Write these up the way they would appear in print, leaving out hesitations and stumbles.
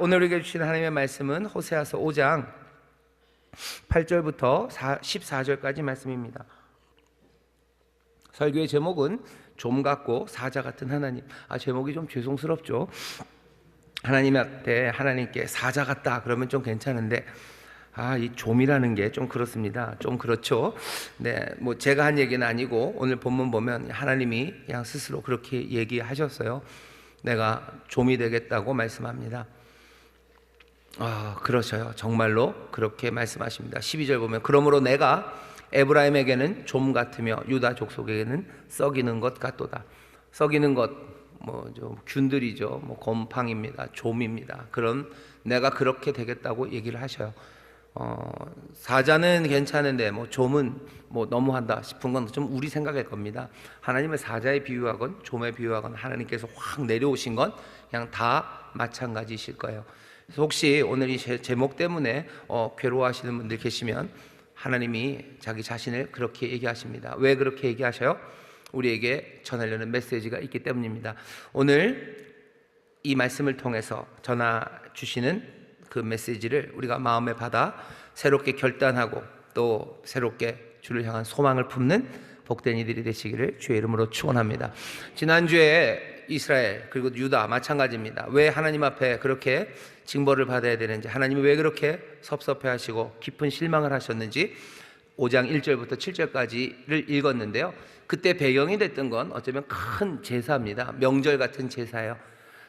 오늘 우리에게 주신 하나님의 말씀은 호세아서 5장 8절부터 14절까지 말씀입니다. 설교의 제목은 좀 같고 사자 같은 하나님. 제목이 좀 죄송스럽죠. 하나님 앞에 하나님께 사자 같다 그러면 좀 괜찮은데 이 좀이라는 게 좀 그렇습니다. 좀 그렇죠. 네, 뭐 제가 한 얘기는 아니고 오늘 본문 보면 하나님이 그냥 스스로 그렇게 얘기하셨어요. 내가 좀이 되겠다고 말씀합니다. 그러셔요. 정말로 그렇게 말씀하십니다. 12절 보면 그러므로 내가 에브라임에게는 좀 같으며 유다 족속에게는 썩이는 것 같도다. 썩이는 것 좀 균들이죠. 곰팡입니다. 좀입니다. 그런 내가 그렇게 되겠다고 얘기를 하셔요. 사자는 괜찮은데 좀은 너무한다 싶은 건 좀 우리 생각일 겁니다. 하나님을 사자에 비유하건 좀에 비유하건 하나님께서 확 내려오신 건 그냥 다 마찬가지실 거예요. 그래서 혹시 오늘 이 제목 때문에 괴로워하시는 분들 계시면 하나님이 자기 자신을 그렇게 얘기하십니다. 왜 그렇게 얘기하셔요? 우리에게 전하려는 메시지가 있기 때문입니다. 오늘 이 말씀을 통해서 전하 주시는 그 메시지를 우리가 마음에 받아 새롭게 결단하고 또 새롭게 주를 향한 소망을 품는 복된 이들이 되시기를 주의 이름으로 축원합니다. 지난주에 이스라엘 그리고 유다 마찬가지입니다. 왜 하나님 앞에 그렇게 징벌을 받아야 되는지, 하나님이 왜 그렇게 섭섭해하시고 깊은 실망을 하셨는지 5장 1절부터 7절까지를 읽었는데요. 그때 배경이 됐던 건 어쩌면 큰 제사입니다. 명절 같은 제사예요.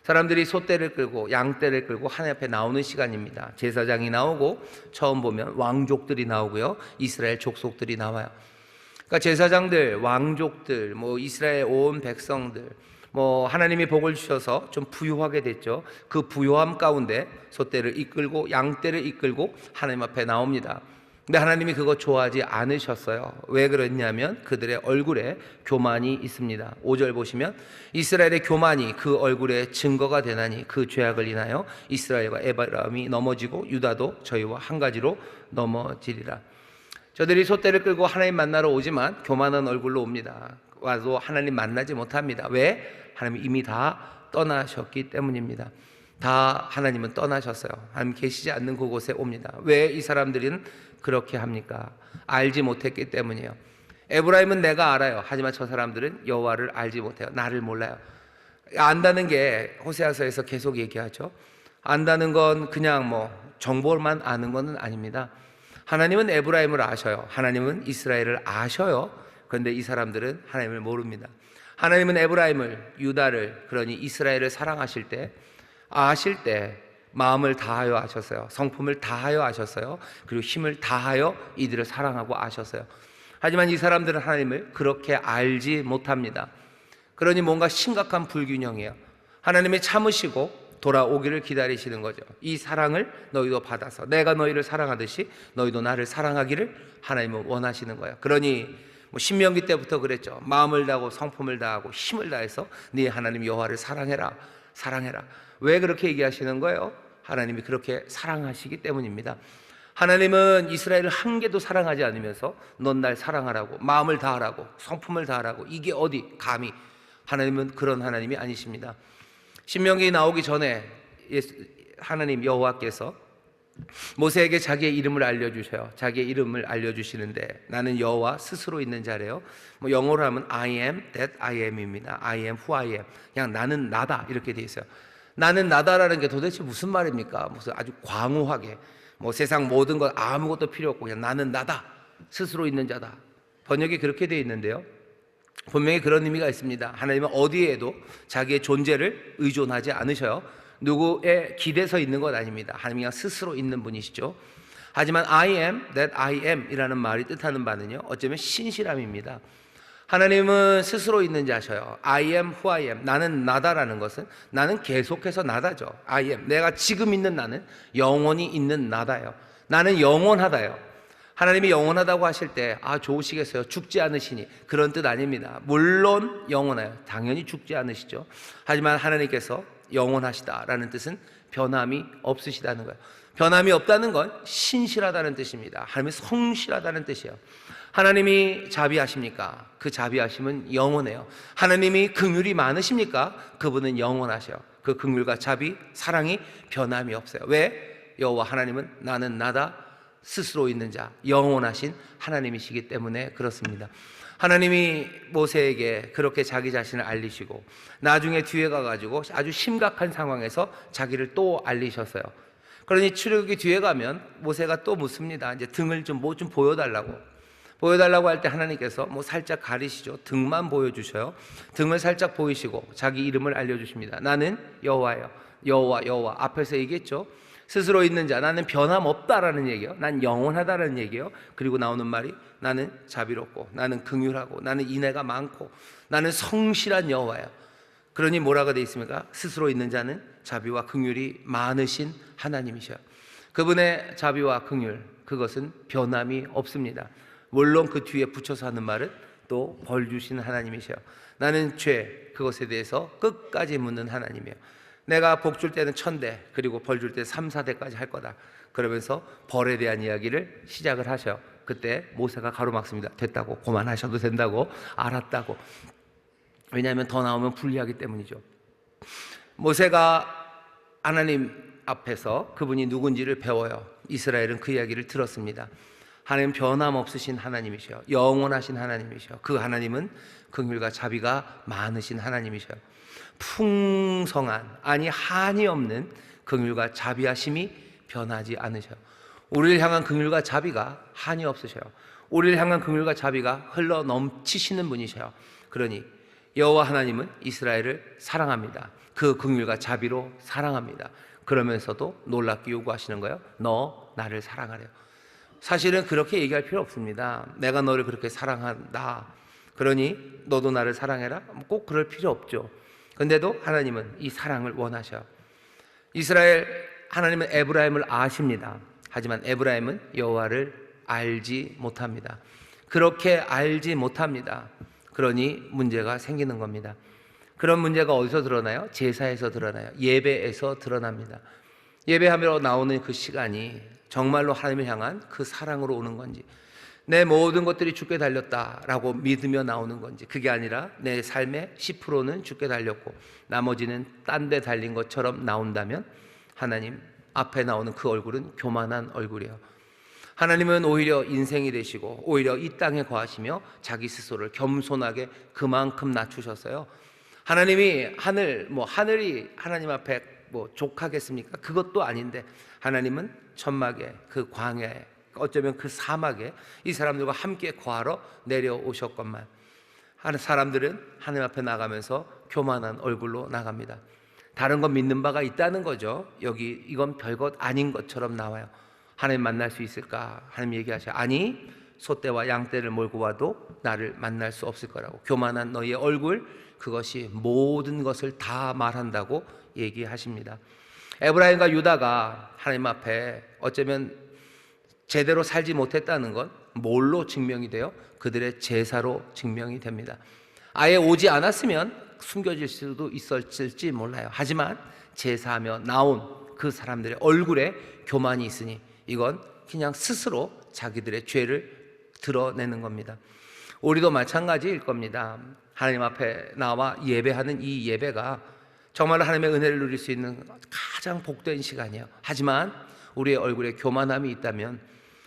사람들이 소떼를 끌고 양떼를 끌고 하나님 앞에 나오는 시간입니다. 제사장이 나오고 처음 보면 왕족들이 나오고요, 이스라엘 족속들이 나와요. 그러니까 제사장들, 왕족들, 이스라엘 온 백성들, 하나님이 복을 주셔서 좀 부유하게 됐죠. 그 부유함 가운데 소떼를 이끌고 양떼를 이끌고 하나님 앞에 나옵니다. 근데 하나님이 그거 좋아하지 않으셨어요. 왜 그랬냐면 그들의 얼굴에 교만이 있습니다. 5절 보시면 이스라엘의 교만이 그 얼굴에 증거가 되나니 그 죄악을 인하여 이스라엘과 에브라임이 넘어지고 유다도 저희와 한 가지로 넘어지리라. 저들이 소떼를 끌고 하나님 만나러 오지만 교만한 얼굴로 옵니다. 와도 하나님 만나지 못합니다. 왜? 하나님이 이미 다 떠나셨기 때문입니다. 다 하나님은 떠나셨어요. 하나님 계시지 않는 그곳에 옵니다. 왜 이 사람들은 그렇게 합니까? 알지 못했기 때문이에요. 에브라임은 내가 알아요. 하지만 저 사람들은 여호와를 알지 못해요. 나를 몰라요. 안다는 게 호세아서에서 계속 얘기하죠. 안다는 건 그냥 정보만 아는 건 아닙니다. 하나님은 에브라임을 아셔요. 하나님은 이스라엘을 아셔요. 그런데 이 사람들은 하나님을 모릅니다. 하나님은 에브라임을, 유다를, 그러니 이스라엘을 사랑하실 때, 아실 때 마음을 다하여 아셨어요. 성품을 다하여 아셨어요. 그리고 힘을 다하여 이들을 사랑하고 아셨어요. 하지만 이 사람들은 하나님을 그렇게 알지 못합니다. 그러니 뭔가 심각한 불균형이에요. 하나님이 참으시고 돌아오기를 기다리시는 거죠. 이 사랑을 너희도 받아서 내가 너희를 사랑하듯이 너희도 나를 사랑하기를 하나님은 원하시는 거예요. 그러니 신명기 때부터 그랬죠. 마음을 다하고 성품을 다하고 힘을 다해서 네 하나님 여호와를 사랑해라. 사랑해라. 왜 그렇게 얘기하시는 거예요? 하나님이 그렇게 사랑하시기 때문입니다. 하나님은 이스라엘을 한 개도 사랑하지 않으면서 넌 날 사랑하라고, 마음을 다하라고, 성품을 다하라고, 이게 어디 감히. 하나님은 그런 하나님이 아니십니다. 신명기 나오기 전에 하나님 여호와께서 모세에게 자기의 이름을 알려주셔요. 자기의 이름을 알려주시는데 나는 여호와 스스로 있는 자래요. 영어로 하면 I am that I am입니다. I am who I am. 그냥 나는 나다 이렇게 돼 있어요. 나는 나다라는 게 도대체 무슨 말입니까? 무슨 아주 광후하게 세상 모든 것 아무것도 필요 없고 그냥 나는 나다, 스스로 있는 자다. 번역이 그렇게 돼 있는데요, 분명히 그런 의미가 있습니다. 하나님은 어디에도 자기의 존재를 의존하지 않으셔요. 누구의 기대서 있는 것 아닙니다. 하나님이 그냥 스스로 있는 분이시죠. 하지만 I am that I am 이라는 말이 뜻하는 바는요, 어쩌면 신실함입니다. 하나님은 스스로 있는 자셔요. I am who I am. 나는 나다라는 것은 나는 계속해서 나다죠. I am. 내가 지금 있는 나는 영원히 있는 나다요. 나는 영원하다요. 하나님이 영원하다고 하실 때 좋으시겠어요. 죽지 않으시니. 그런 뜻 아닙니다. 물론 영원해요. 당연히 죽지 않으시죠. 하지만 하나님께서 영원하시다라는 뜻은 변함이 없으시다는 거예요. 변함이 없다는 건 신실하다는 뜻입니다. 하나님이 성실하다는 뜻이에요. 하나님이 자비하십니까? 그 자비하심은 영원해요. 하나님이 긍휼이 많으십니까? 그분은 영원하셔요. 그 긍휼과 자비, 사랑이 변함이 없어요. 왜? 여호와 하나님은 나는 나다 스스로 있는 자, 영원하신 하나님이시기 때문에 그렇습니다. 하나님이 모세에게 그렇게 자기 자신을 알리시고 나중에 뒤에 가가지고 아주 심각한 상황에서 자기를 또 알리셨어요. 그러니 출애굽기 뒤에 가면 모세가 또 묻습니다. 이제 등을 좀 뭐 좀 보여달라고 할 때 하나님께서 뭐 살짝 가리시죠. 등만 보여주셔요. 등을 살짝 보이시고 자기 이름을 알려주십니다. 나는 여호와예요. 여호와 앞에서 얘기했죠. 스스로 있는 자, 나는 변함없다라는 얘기예요. 난 영원하다라는 얘기예요. 그리고 나오는 말이 나는 자비롭고 나는 긍휼하고 나는 인애가 많고 나는 성실한 여호와예요. 그러니 뭐라고 되어 있습니까? 스스로 있는 자는 자비와 긍휼이 많으신 하나님이셔요. 그분의 자비와 긍휼, 그것은 변함이 없습니다. 물론 그 뒤에 붙여서 하는 말은 또 벌 주시는 하나님이셔요. 나는 죄, 그것에 대해서 끝까지 묻는 하나님이에요. 내가 복 줄 때는 1000대, 그리고 벌 줄 때 3, 4대까지 할 거다. 그러면서 벌에 대한 이야기를 시작을 하셔요. 그때 모세가 가로막습니다. 됐다고, 그만하셔도 된다고, 알았다고. 왜냐하면 더 나오면 불리하기 때문이죠. 모세가 하나님 앞에서 그분이 누군지를 배워요. 이스라엘은 그 이야기를 들었습니다. 하나님 변함없으신 하나님이셔. 영원하신 하나님이셔. 그 하나님은 긍휼과 자비가 많으신 하나님이셔. 풍성한, 아니 한이 없는 긍휼과 자비하심이 변하지 않으셔. 우리를 향한 긍휼과 자비가 한이 없으셔요. 우리를 향한 긍휼과 자비가 흘러 넘치시는 분이셔요. 그러니 여호와 하나님은 이스라엘을 사랑합니다. 그 긍휼과 자비로 사랑합니다. 그러면서도 놀랍게 요구하시는 거예요. 너 나를 사랑하래요. 사실은 그렇게 얘기할 필요 없습니다. 내가 너를 그렇게 사랑한다, 그러니 너도 나를 사랑해라, 꼭 그럴 필요 없죠. 근데도 하나님은 이 사랑을 원하셔. 이스라엘 하나님은 에브라임을 아십니다. 하지만 에브라임은 여호와를 알지 못합니다. 그렇게 알지 못합니다. 그러니 문제가 생기는 겁니다. 그런 문제가 어디서 드러나요? 제사에서 드러나요. 예배에서 드러납니다. 예배하며 나오는 그 시간이 정말로 하나님을 향한 그 사랑으로 오는 건지, 내 모든 것들이 주께 달렸다라고 믿으며 나오는 건지, 그게 아니라 내 삶의 10%는 주께 달렸고 나머지는 딴 데 달린 것처럼 나온다면 하나님 앞에 나오는 그 얼굴은 교만한 얼굴이에요. 하나님은 오히려 인생이 되시고 오히려 이 땅에 거하시며 자기 스스로를 겸손하게 그만큼 낮추셨어요. 하나님이 하늘이 하나님 앞에 족하겠습니까? 그것도 아닌데 하나님은 천막에, 그 광야에, 어쩌면 그 사막에 이 사람들과 함께 거하러 내려오셨건만 사람들은 하나님 앞에 나가면서 교만한 얼굴로 나갑니다. 다른 건 믿는 바가 있다는 거죠. 여기 이건 별것 아닌 것처럼 나와요. 하나님 만날 수 있을까? 하나님 얘기하셔. 아니, 소떼와 양떼를 몰고 와도 나를 만날 수 없을 거라고. 교만한 너희의 얼굴, 그것이 모든 것을 다 말한다고 얘기하십니다. 에브라임과 유다가 하나님 앞에 어쩌면 제대로 살지 못했다는 건 뭘로 증명이 돼요? 그들의 제사로 증명이 됩니다. 아예 오지 않았으면 숨겨질 수도 있었을지 몰라요. 하지만 제사하며 나온 그 사람들의 얼굴에 교만이 있으니 이건 그냥 스스로 자기들의 죄를 드러내는 겁니다. 우리도 마찬가지일 겁니다. 하나님 앞에 나와 예배하는 이 예배가 정말로 하나님의 은혜를 누릴 수 있는 가장 복된 시간이에요. 하지만 우리의 얼굴에 교만함이 있다면,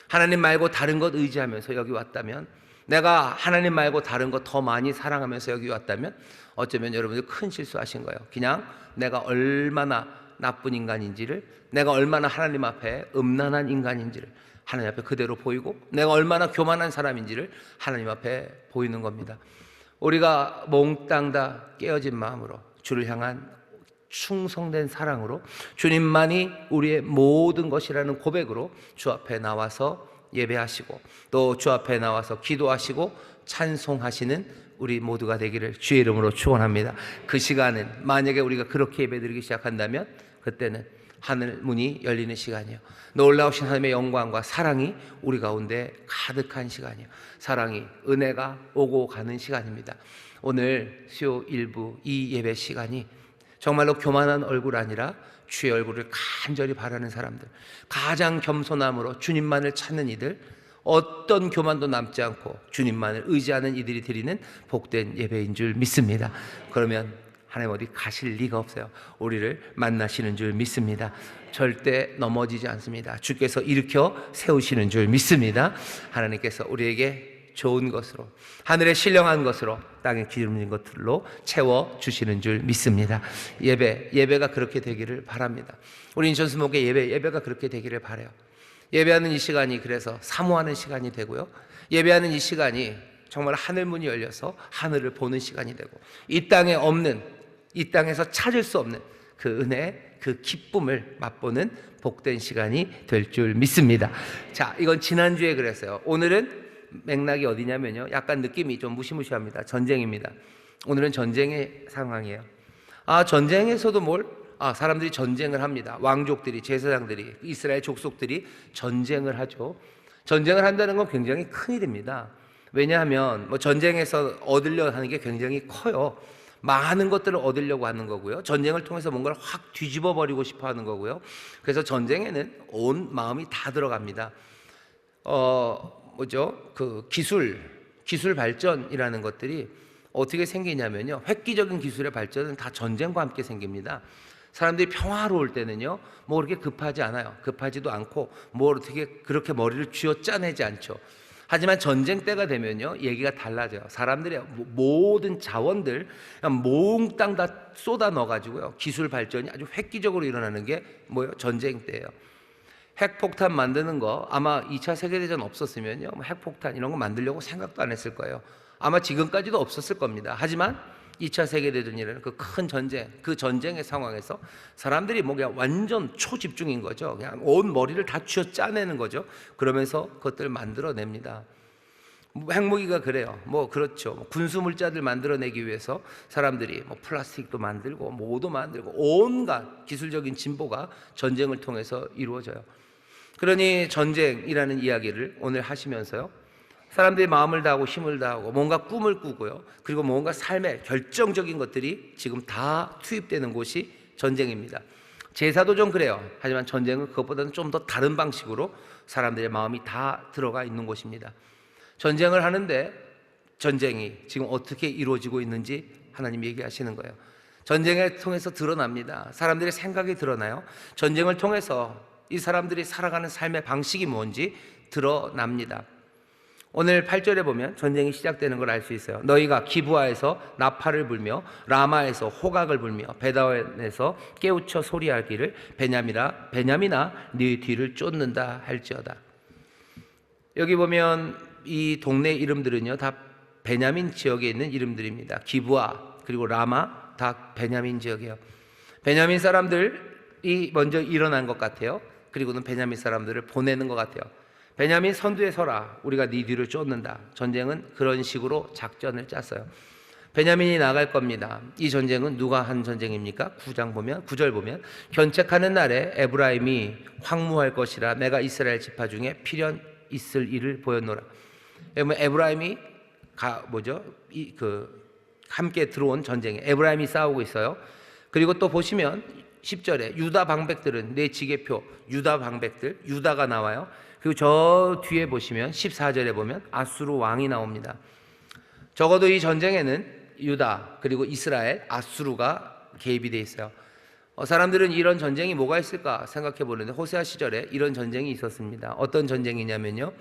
하나님 말고 다른 것 의지하면서 여기 왔다면, 내가 하나님 말고 다른 것 더 많이 사랑하면서 여기 왔다면 어쩌면 여러분들 큰 실수하신 거예요. 그냥 내가 얼마나 나쁜 인간인지를, 내가 얼마나 하나님 앞에 음란한 인간인지를 하나님 앞에 그대로 보이고, 내가 얼마나 교만한 사람인지를 하나님 앞에 보이는 겁니다. 우리가 몽땅 다 깨어진 마음으로 주를 향한 충성된 사랑으로 주님만이 우리의 모든 것이라는 고백으로 주 앞에 나와서 예배하시고 또 주 앞에 나와서 기도하시고 찬송하시는 우리 모두가 되기를 주의 이름으로 축원합니다. 그 시간은 만약에 우리가 그렇게 예배드리기 시작한다면 그때는 하늘 문이 열리는 시간이에요. 놀라우신 하나님의 영광과 사랑이 우리 가운데 가득한 시간이에요. 사랑이, 은혜가 오고 가는 시간입니다. 오늘 수요 일부 이 예배 시간이 정말로 교만한 얼굴 아니라 주의 얼굴을 간절히 바라는 사람들, 가장 겸손함으로 주님만을 찾는 이들, 어떤 교만도 남지 않고 주님만을 의지하는 이들이 드리는 복된 예배인 줄 믿습니다. 그러면 하나님 어디 가실 리가 없어요. 우리를 만나시는 줄 믿습니다. 절대 넘어지지 않습니다. 주께서 일으켜 세우시는 줄 믿습니다. 하나님께서 우리에게 좋은 것으로, 하늘에 신령한 것으로, 땅에 기름진 것들로 채워주시는 줄 믿습니다. 예배가 그렇게 되기를 바랍니다. 우리 인천수목의 예배가 그렇게 되기를 바라요. 예배하는 이 시간이 그래서 사모하는 시간이 되고요, 예배하는 이 시간이 정말 하늘 문이 열려서 하늘을 보는 시간이 되고, 이 땅에 없는, 이 땅에서 찾을 수 없는 그 은혜, 그 기쁨을 맛보는 복된 시간이 될 줄 믿습니다. 자, 이건 지난주에 그랬어요. 오늘은 맥락이 어디냐면요, 약간 느낌이 좀 무시무시합니다. 전쟁입니다. 오늘은 전쟁의 상황이에요. 전쟁에서도 사람들이 전쟁을 합니다. 왕족들이, 제사장들이, 이스라엘 족속들이 전쟁을 하죠. 전쟁을 한다는 건 굉장히 큰 일입니다. 왜냐하면 전쟁에서 얻으려 하는 게 굉장히 커요. 많은 것들을 얻으려고 하는 거고요, 전쟁을 통해서 뭔가를 확 뒤집어 버리고 싶어 하는 거고요. 그래서 전쟁에는 온 마음이 다 들어갑니다. 그 기술 발전이라는 것들이 어떻게 생기냐면요, 획기적인 기술의 발전은 다 전쟁과 함께 생깁니다. 사람들이 평화로울 때는요, 그렇게 급하지 않아요. 급하지도 않고 어떻게 그렇게 머리를 쥐어짜내지 않죠. 하지만 전쟁 때가 되면요, 얘기가 달라져요. 사람들의 모든 자원들 그냥 몽땅 다 쏟아 넣어가지고요, 기술 발전이 아주 획기적으로 일어나는 게 전쟁 때예요. 핵폭탄 만드는 거, 아마 2차 세계대전 없었으면요, 핵폭탄 이런 거 만들려고 생각도 안 했을 거예요. 아마 지금까지도 없었을 겁니다. 하지만 2차 세계대전이라는 그 큰 전쟁, 그 전쟁의 상황에서 사람들이 그냥 완전 초집중인 거죠. 그냥 온 머리를 다 쥐어 짜내는 거죠. 그러면서 그것들을 만들어냅니다. 핵무기가 그래요. 그렇죠. 군수 물자들 만들어내기 위해서 사람들이 플라스틱도 만들고 뭐도 만들고 온갖 기술적인 진보가 전쟁을 통해서 이루어져요. 그러니 전쟁이라는 이야기를 오늘 하시면서요, 사람들이 마음을 다하고 힘을 다하고 뭔가 꿈을 꾸고요, 그리고 뭔가 삶의 결정적인 것들이 지금 다 투입되는 곳이 전쟁입니다. 제사도 좀 그래요. 하지만 전쟁은 그것보다는 좀 더 다른 방식으로 사람들의 마음이 다 들어가 있는 곳입니다. 전쟁을 하는데 전쟁이 지금 어떻게 이루어지고 있는지 하나님 얘기하시는 거예요. 전쟁을 통해서 드러납니다. 사람들의 생각이 드러나요. 전쟁을 통해서 이 사람들이 살아가는 삶의 방식이 뭔지 드러납니다. 오늘 8절에 보면 전쟁이 시작되는 걸 알 수 있어요. 너희가 기브아에서 나팔을 불며 라마에서 호각을 불며 베다웬에서 깨우쳐 소리하기를 베냐민아 네 뒤를 쫓는다 할지어다. 여기 보면 이 동네 이름들은요, 다 베냐민 지역에 있는 이름들입니다. 기브아 그리고 라마 다 베냐민 지역이에요. 베냐민 사람들이 먼저 일어난 것 같아요. 그리고는 베냐민 사람들을 보내는 것 같아요. 베냐민 선두에 서라, 우리가 네 뒤를 쫓는다. 전쟁은 그런 식으로 작전을 짰어요. 베냐민이 나갈 겁니다. 이 전쟁은 누가 한 전쟁입니까? 9절 보면 견책하는 날에 에브라임이 황무할 것이라 내가 이스라엘 지파 중에 필연 있을 일을 보였노라. 에브라임이 함께 들어온 전쟁에 에브라임이 싸우고 있어요. 그리고 또 보시면 10절에 유다 방백들은 내 지게표, 유다 방백들, 유다가 나와요. 그리고 저 뒤에 보시면 14절에 보면 아수르 왕이 나옵니다. 적어도 이 전쟁에는 유다 그리고 이스라엘, 아수르가 개입이 돼 있어요. 사람들은 이런 전쟁이 뭐가 있을까 생각해 보는데 호세아 시절에 이런 전쟁이 있었습니다. 어떤 전쟁이냐면요,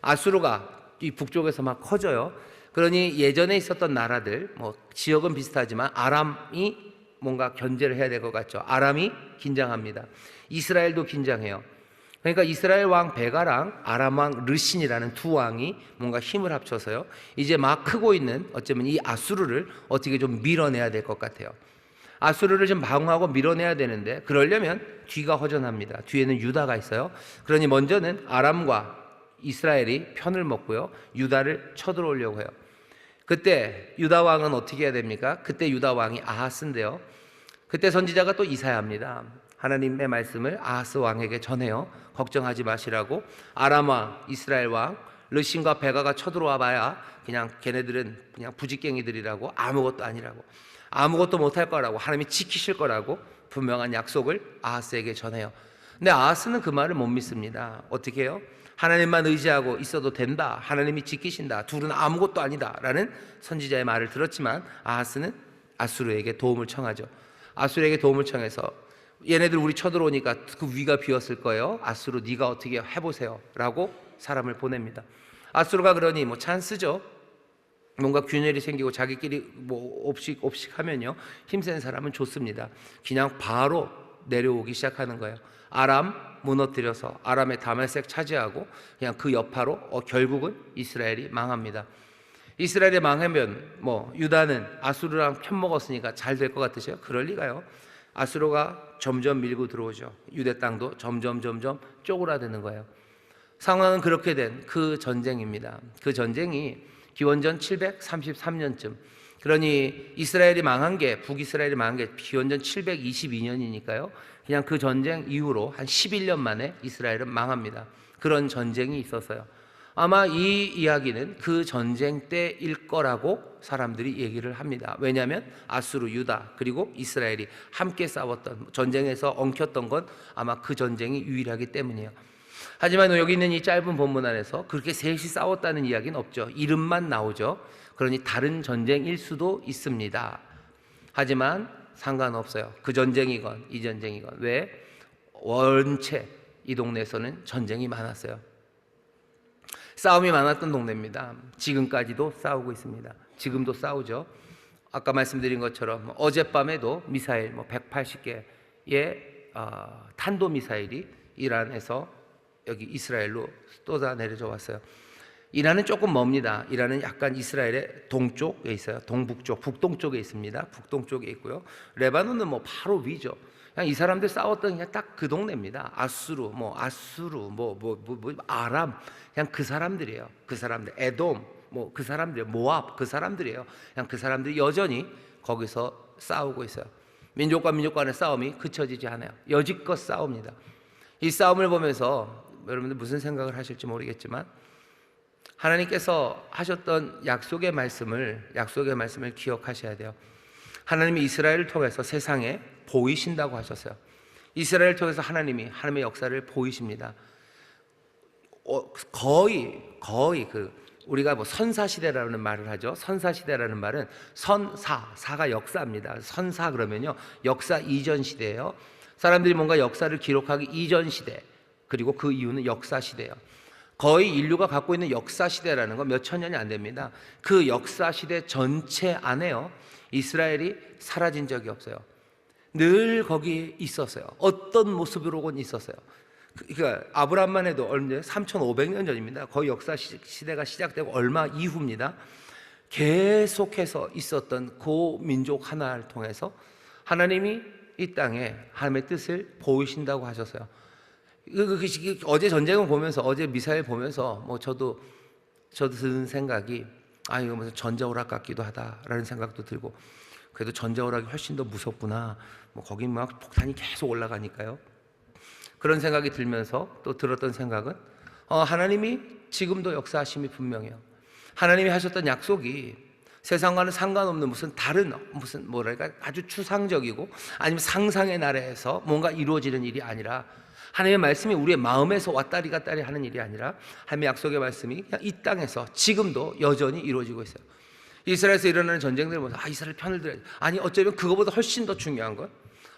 아수르가 이 북쪽에서 막 커져요. 그러니 예전에 있었던 나라들, 지역은 비슷하지만 아람이 뭔가 견제를 해야 될 것 같죠. 아람이 긴장합니다. 이스라엘도 긴장해요. 그러니까 이스라엘 왕 베가랑 아람 왕 르신이라는 두 왕이 뭔가 힘을 합쳐서요, 이제 막 크고 있는 어쩌면 이 아수르를 어떻게 좀 밀어내야 될 것 같아요. 아수르를 좀 방어하고 밀어내야 되는데 그러려면 뒤가 허전합니다. 뒤에는 유다가 있어요. 그러니 먼저는 아람과 이스라엘이 편을 먹고요, 유다를 쳐들어오려고 해요. 그때 유다 왕은 어떻게 해야 됩니까? 그때 유다 왕이 아하스인데요, 그때 선지자가 또 이사야입니다. 하나님의 말씀을 아하스 왕에게 전해요. 걱정하지 마시라고. 아람 왕, 이스라엘 왕 르신과 베가가 쳐들어와 봐야 그냥 걔네들은 그냥 부직갱이들이라고, 아무것도 아니라고, 아무것도 못할 거라고, 하나님이 지키실 거라고 분명한 약속을 아하스에게 전해요. 근데 아하스는 그 말을 못 믿습니다. 어떻게 해요? 하나님만 의지하고 있어도 된다, 하나님이 지키신다, 둘은 아무것도 아니다 라는 선지자의 말을 들었지만 아하스는 아수르에게 도움을 청하죠. 아수르에게 도움을 청해서 얘네들 우리 쳐들어오니까 그 위가 비었을 거예요. 아수르 네가 어떻게 해보세요 라고 사람을 보냅니다. 아수르가 그러니 뭐 찬스죠. 뭔가 균열이 생기고 자기끼리 뭐 옵식하면요 힘센 사람은 좋습니다. 그냥 바로 내려오기 시작하는 거예요. 아람 무너뜨려서 아람의 다메섹 차지하고 그냥 그 여파로 결국은 이스라엘이 망합니다. 이스라엘이 망하면 뭐 유다는 아수르랑 편먹었으니까 잘 될 것 같으세요? 그럴 리가요. 아수르가 점점 밀고 들어오죠. 유대 땅도 점점 쪼그라드는 거예요. 상황은 그렇게 된 그 전쟁입니다. 그 전쟁이 기원전 733년쯤, 그러니 이스라엘이 망한 게, 북이스라엘이 망한 게 기원전 722년이니까요 그냥 그 전쟁 이후로 한 11년 만에 이스라엘은 망합니다. 그런 전쟁이 있었어요. 아마 이 이야기는 그 전쟁 때일 거라고 사람들이 얘기를 합니다. 왜냐하면 아수르, 유다 그리고 이스라엘이 함께 싸웠던, 전쟁에서 엉켰던 건 아마 그 전쟁이 유일하기 때문이에요. 하지만 여기 있는 이 짧은 본문 안에서 그렇게 셋이 싸웠다는 이야기는 없죠. 이름만 나오죠. 그러니 다른 전쟁일 수도 있습니다. 하지만 상관없어요. 그 전쟁이건 이 전쟁이건. 왜? 원체 이 동네에서는 전쟁이 많았어요. 싸움이 많았던 동네입니다. 지금까지도 싸우고 있습니다. 지금도 싸우죠. 아까 말씀드린 것처럼 어젯밤에도 미사일 180개의 탄도미사일이 이란에서 여기 이스라엘로 쏟아내려져 왔어요. 이란은 조금 멉니다. 이란은 약간 이스라엘의 동쪽에 있어요. 동북쪽, 북동쪽에 있습니다. 북동쪽에 있고요. 레바논은 바로 위죠. 그냥 이 사람들 싸웠던 그냥 딱 그 동네입니다. 아수르, 아람, 그냥 그 사람들이에요. 그 사람들, 에돔, 그 사람들, 모압, 그 사람들이에요. 그냥 그 사람들이 여전히 거기서 싸우고 있어요. 민족과 민족 간의 싸움이 그쳐지지 않아요. 여지껏 싸웁니다. 이 싸움을 보면서 여러분들 무슨 생각을 하실지 모르겠지만 하나님께서 하셨던 약속의 말씀을 기억하셔야 돼요. 하나님이 이스라엘을 통해서 세상에 보이신다고 하셨어요. 이스라엘을 통해서 하나님의 역사를 보이십니다. 거의 우리가 선사시대라는 말을 하죠. 선사시대라는 말은 사가 역사입니다. 선사 그러면요 역사 이전 시대예요. 사람들이 뭔가 역사를 기록하기 이전 시대, 그리고 그 이유는 역사 시대예요. 거의 인류가 갖고 있는 역사 시대라는 건 몇 천 년이 안 됩니다. 그 역사 시대 전체 안에요 이스라엘이 사라진 적이 없어요. 늘 거기에 있었어요. 어떤 모습으로건 있었어요. 그러니까 아브라함만 해도 얼마 3,500년 전입니다. 거의 역사 시대가 시작되고 얼마 이후입니다. 계속해서 있었던 그 민족 하나를 통해서 하나님이 이 땅에 하나님의 뜻을 보이신다고 하셨어요. 어제 전쟁을 보면서, 어제 미사일 보면서 저도 드는 생각이 이거 무슨 전자오락 같기도 하다라는 생각도 들고, 그래도 전자오락이 훨씬 더 무섭구나. 거기 막 폭탄이 계속 올라가니까요. 그런 생각이 들면서 또 들었던 생각은 하나님이 지금도 역사하심이 분명해요. 하나님이 하셨던 약속이 세상과는 상관없는 무슨 뭐랄까 아주 추상적이고 아니면 상상의 나라에서 뭔가 이루어지는 일이 아니라, 하나님의 말씀이 우리의 마음에서 왔다리 갔다리 하는 일이 아니라 하나님의 약속의 말씀이 그냥 이 땅에서 지금도 여전히 이루어지고 있어요. 이스라엘에서 일어나는 전쟁들을 보면서 이스라엘 편을 들어야지. 아니 어쩌면 그거보다 훨씬 더 중요한 건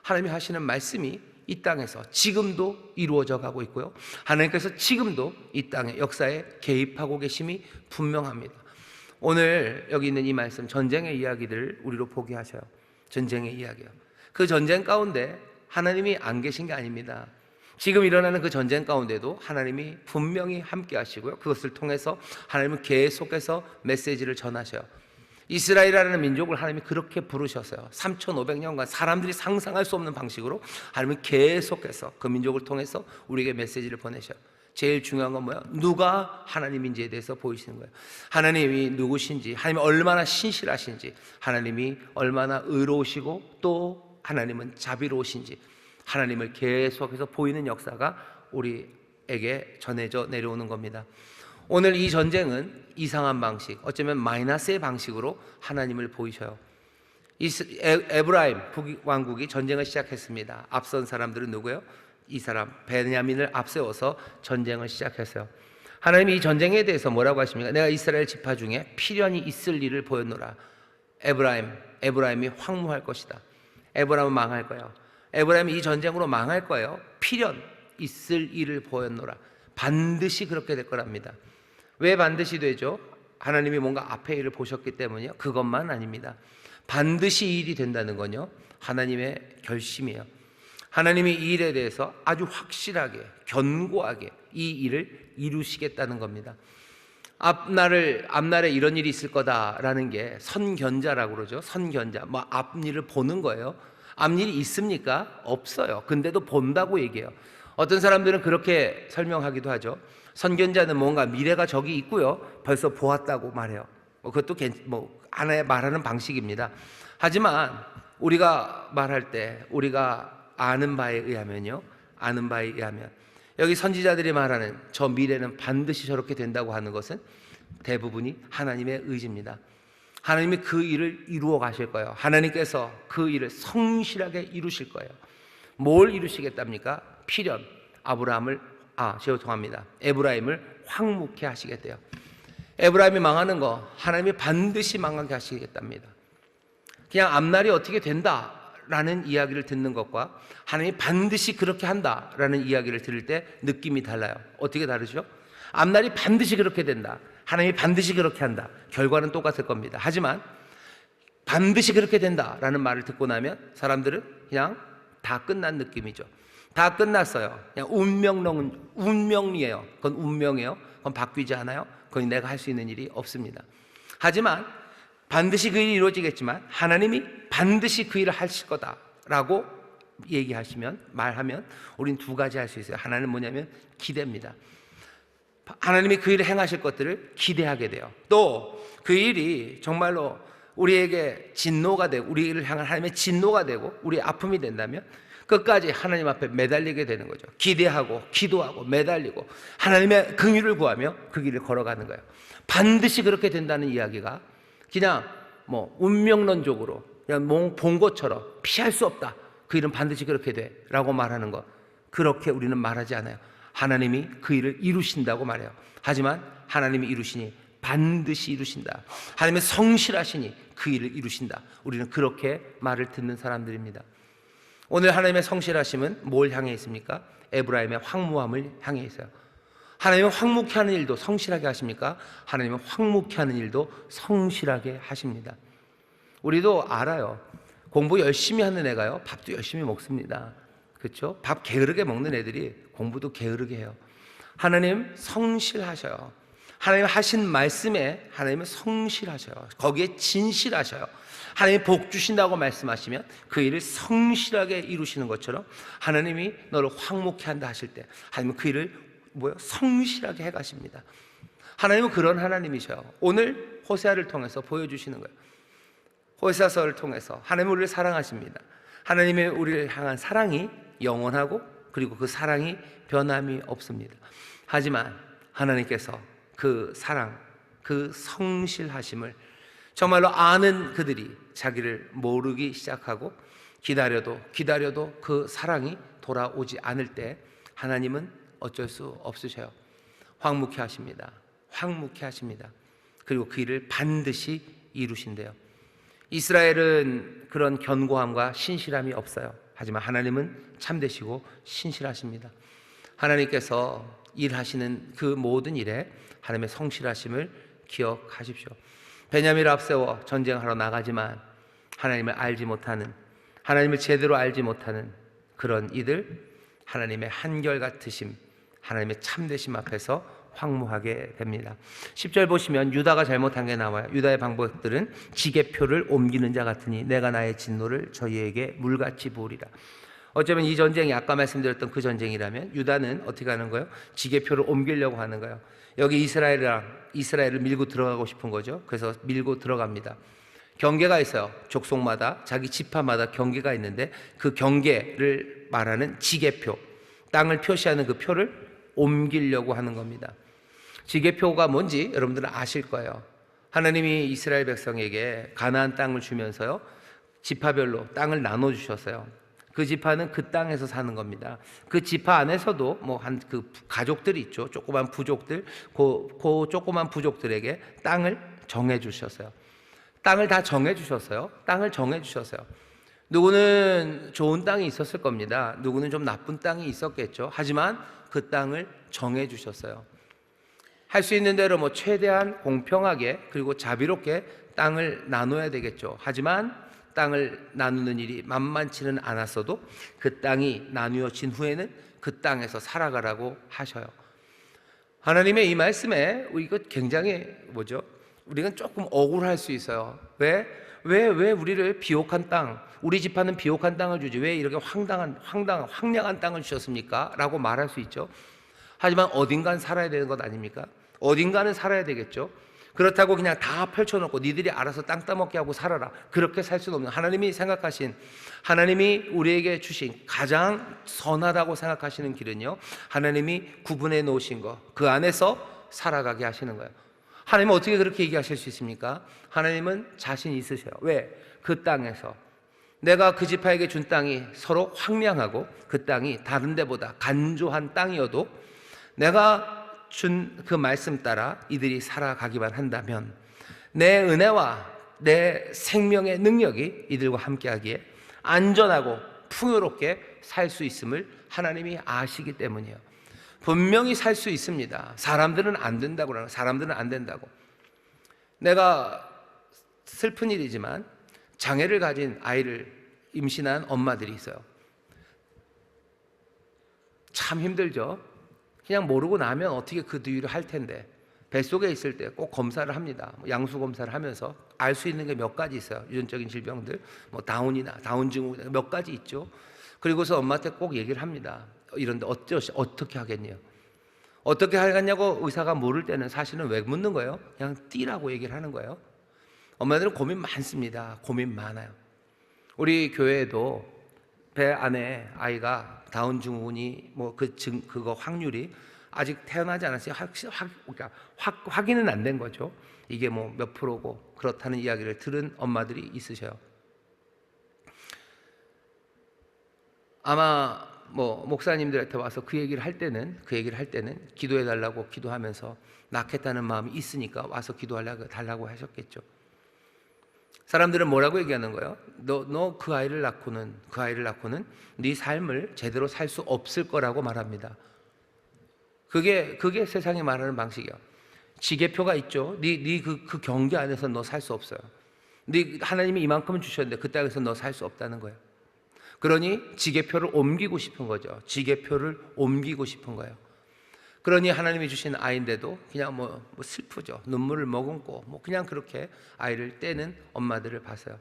하나님이 하시는 말씀이 이 땅에서 지금도 이루어져 가고 있고요. 하나님께서 지금도 이 땅의 역사에 개입하고 계심이 분명합니다. 오늘 여기 있는 이 말씀, 전쟁의 이야기들을 우리로 보게 하셔요. 전쟁의 이야기요. 그 전쟁 가운데 하나님이 안 계신 게 아닙니다. 지금 일어나는 그 전쟁 가운데도 하나님이 분명히 함께 하시고요. 그것을 통해서 하나님은 계속해서 메시지를 전하셔요. 이스라엘이라는 민족을 하나님이 그렇게 부르셨어요. 3,500년간 사람들이 상상할 수 없는 방식으로 하나님은 계속해서 그 민족을 통해서 우리에게 메시지를 보내셔요. 제일 중요한 건 뭐예요? 누가 하나님인지에 대해서 보이시는 거예요. 하나님이 누구신지, 하나님이 얼마나 신실하신지, 하나님이 얼마나 의로우시고 또 하나님은 자비로우신지, 하나님을 계속해서 보이는 역사가 우리에게 전해져 내려오는 겁니다. 오늘 이 전쟁은 이상한 방식, 어쩌면 마이너스의 방식으로 하나님을 보이셔요. 에브라임 북왕국이 전쟁을 시작했습니다. 앞선 사람들은 누구예요? 이 사람 베냐민을 앞세워서 전쟁을 시작했어요. 하나님이 이 전쟁에 대해서 뭐라고 하십니까? 내가 이스라엘 지파 중에 필연이 있을 일을 보였노라. 에브라임이 황무할 것이다. 에브라임은 망할 거예요. 에브라임이 이 전쟁으로 망할 거예요. 필연 있을 일을 보였노라. 반드시 그렇게 될 거랍니다. 왜 반드시 되죠? 하나님이 뭔가 앞에 일을 보셨기 때문이요. 그것만 아닙니다. 반드시 이 일이 된다는 건요, 하나님의 결심이에요. 하나님이 이 일에 대해서 아주 확실하게, 견고하게 이 일을 이루시겠다는 겁니다. 앞날에 이런 일이 있을 거다라는 게 선견자라고 그러죠. 선견자, 뭐 앞일을 보는 거예요. 앞일이 있습니까? 없어요. 근데도 본다고 얘기해요. 어떤 사람들은 그렇게 설명하기도 하죠. 선견자는 뭔가 미래가 저기 있고요, 벌써 보았다고 말해요. 그것도 하나의 말하는 방식입니다. 하지만 우리가 말할 때 우리가 아는 바에 의하면 여기 선지자들이 말하는 저 미래는 반드시 저렇게 된다고 하는 것은 대부분이 하나님의 의지입니다. 하나님이 그 일을 이루어 가실 거예요. 하나님께서 그 일을 성실하게 이루실 거예요. 뭘 이루시겠답니까? 필연 에브라임을 황무케 하시겠대요. 에브라임이 망하는 거 하나님이 반드시 망하게 하시겠답니다. 그냥 앞날이 어떻게 된다라는 이야기를 듣는 것과 하나님이 반드시 그렇게 한다라는 이야기를 들을 때 느낌이 달라요. 어떻게 다르죠? 앞날이 반드시 그렇게 된다, 하나님이 반드시 그렇게 한다, 결과는 똑같을 겁니다. 하지만 반드시 그렇게 된다라는 말을 듣고 나면 사람들은 그냥 다 끝난 느낌이죠. 다 끝났어요. 그냥 운명이에요. 그건 운명이에요. 그건 바뀌지 않아요. 그건 내가 할 수 있는 일이 없습니다. 하지만 반드시 그 일이 이루어지겠지만 하나님이 반드시 그 일을 하실 거다라고 말하면 우린 두 가지 할 수 있어요. 하나는 뭐냐면 기대입니다. 하나님이 그 일을 행하실 것들을 기대하게 돼요. 또 그 일이 정말로 우리에게 진노가 되고, 우리를 향한 하나님의 진노가 되고 우리 아픔이 된다면 끝까지 하나님 앞에 매달리게 되는 거죠. 기대하고 기도하고 매달리고 하나님의 긍휼을 구하며 그 길을 걸어가는 거예요. 반드시 그렇게 된다는 이야기가 그냥 운명론적으로 그냥 본 것처럼 피할 수 없다, 그 일은 반드시 그렇게 돼 라고 말하는 것, 그렇게 우리는 말하지 않아요. 하나님이 그 일을 이루신다고 말해요. 하지만 하나님이 이루시니 반드시 이루신다. 하나님의 성실하시니 그 일을 이루신다. 우리는 그렇게 말을 듣는 사람들입니다. 오늘 하나님의 성실하심은 뭘 향해 있습니까? 에브라임의 황무함을 향해 있어요. 하나님은 황무케 하는 일도 성실하게 하십니까? 하나님은 황무케 하는 일도 성실하게 하십니다. 우리도 알아요. 공부 열심히 하는 애가요, 밥도 열심히 먹습니다. 그렇죠? 밥 게으르게 먹는 애들이 공부도 게으르게 해요. 하나님 성실하셔요. 하나님 하신 말씀에 하나님은 성실하셔요. 거기에 진실하셔요. 하나님이 복 주신다고 말씀하시면 그 일을 성실하게 이루시는 것처럼 하나님이 너를 황무케 한다 하실 때 하나님은 그 일을 성실하게 해가십니다. 하나님은 그런 하나님이셔요. 오늘 호세아를 통해서 보여주시는 거예요. 호세아서를 통해서 하나님은 우리를 사랑하십니다. 하나님의 우리를 향한 사랑이 영원하고 그리고 그 사랑이 변함이 없습니다. 하지만 하나님께서 그 사랑, 그 성실하심을 정말로 아는 그들이 자기를 모르기 시작하고 기다려도 그 사랑이 돌아오지 않을 때 하나님은 어쩔 수 없으셔요. 황무케 하십니다. 황무케 하십니다. 그리고 그 일을 반드시 이루신대요. 이스라엘은 그런 견고함과 신실함이 없어요. 하지만 하나님은 참되시고 신실하십니다. 하나님께서 일하시는 그 모든 일에 하나님의 성실하심을 기억하십시오. 베냐민을 앞세워 전쟁하러 나가지만 하나님을 알지 못하는, 하나님을 제대로 알지 못하는 그런 이들, 하나님의 한결같으심, 하나님의 참되심 앞에서 황무하게 됩니다. 10절 보시면 유다가 잘못한 게 나와요. 유다의 방법들은 지게표를 옮기는 자 같으니 내가 나의 진노를 저희에게 물같이 부으리라. 어쩌면 이 전쟁이 아까 말씀드렸던 그 전쟁이라면 유다는 어떻게 하는 거예요? 지게표를 옮기려고 하는 거예요. 여기 이스라엘을 밀고 들어가고 싶은 거죠. 그래서 밀고 들어갑니다. 경계가 있어요. 족속마다, 자기 지파마다 경계가 있는데 그 경계를 말하는 지게표, 땅을 표시하는 그 표를 옮기려고 하는 겁니다. 지게표가 뭔지 여러분들은 아실 거예요. 하나님이 이스라엘 백성에게 가나안 땅을 주면서요, 지파별로 땅을 나눠주셨어요. 그 지파는 그 땅에서 사는 겁니다. 그 지파 안에서도 그 가족들이 있죠. 조그만 부족들, 그 조그만 부족들에게 땅을 정해 주셨어요. 땅을 다 정해 주셨어요. 땅을 정해 주셨어요. 누구는 좋은 땅이 있었을 겁니다. 누구는 좀 나쁜 땅이 있었겠죠. 하지만 그 땅을 정해 주셨어요. 할 수 있는 대로 뭐 최대한 공평하게 그리고 자비롭게 땅을 나눠야 되겠죠. 하지만 땅을 나누는 일이 만만치는 않았어도 그 땅이 나누어진 후에는 그 땅에서 살아가라고 하셔요. 하나님의 이 말씀에 이거 굉장히 우리가 조금 억울할 수 있어요. 왜 우리를 비옥한 땅, 우리 집안은 비옥한 땅을 주지 왜 이렇게 황량한 땅을 주셨습니까? 라고 말할 수 있죠. 하지만 어딘간 살아야 되는 것 아닙니까? 어딘가는 살아야 되겠죠. 그렇다고 그냥 다 펼쳐놓고 니들이 알아서 땅 따먹게 하고 살아라, 그렇게 살 수는 없는, 하나님이 생각하신, 하나님이 우리에게 주신 가장 선하다고 생각하시는 길은요, 하나님이 구분해 놓으신 거, 그 안에서 살아가게 하시는 거예요. 하나님은 어떻게 그렇게 얘기하실 수 있습니까? 하나님은 자신 있으셔요. 왜? 그 땅에서 내가 그 지파에게 준 땅이 서로 황량하고 그 땅이 다른 데보다 간조한 땅이어도 내가 준 그 말씀 따라 이들이 살아가기만 한다면 내 은혜와 내 생명의 능력이 이들과 함께하기에 안전하고 풍요롭게 살 수 있음을 하나님이 아시기 때문이에요. 분명히 살 수 있습니다. 사람들은 안 된다고 그러는, 사람들은 안 된다고. 내가 슬픈 일이지만 장애를 가진 아이를 임신한 엄마들이 있어요. 참 힘들죠. 그냥 모르고 나면 어떻게 그 뒤를 할 텐데, 뱃속에 있을 때 꼭 검사를 합니다. 양수 검사를 하면서 알 수 있는 게 몇 가지 있어요. 유전적인 질병들, 뭐 다운이나 다운 증후군 몇 가지 있죠. 그리고서 엄마한테 꼭 얘기를 합니다. 이런데 어떻게 하겠냐요? 어떻게 하겠냐고 의사가 물을 때는 사실은 왜 묻는 거예요? 그냥 뛰라고 얘기를 하는 거예요. 엄마들은 고민 많습니다. 고민 많아요. 우리 교회에도 배 안에 아이가 다운 증후군이 그거 확률이 아직 태어나지 않았어요. 확인은 안 된 거죠. 이게 몇 프로고 그렇다는 이야기를 들은 엄마들이 있으셔요. 아마 목사님들한테 와서 그 얘기를 할 때는 기도해 달라고 기도하면서 낳겠다는 마음이 있으니까 와서 달라고 하셨겠죠. 사람들은 뭐라고 얘기하는 거예요? 너 그 아이를 낳고는 네 삶을 제대로 살 수 없을 거라고 말합니다. 그게 세상이 말하는 방식이야. 지계표가 있죠. 그 경계 안에서 너 살 수 없어요. 하나님이 이만큼은 주셨는데 그 땅에서 너 살 수 없다는 거예요. 그러니 지계표를 옮기고 싶은 거죠. 지계표를 옮기고 싶은 거예요. 그러니 하나님이 주신 아이인데도 그냥 슬프죠. 눈물을 머금고 그냥 그렇게 아이를 떼는 엄마들을 봤어요.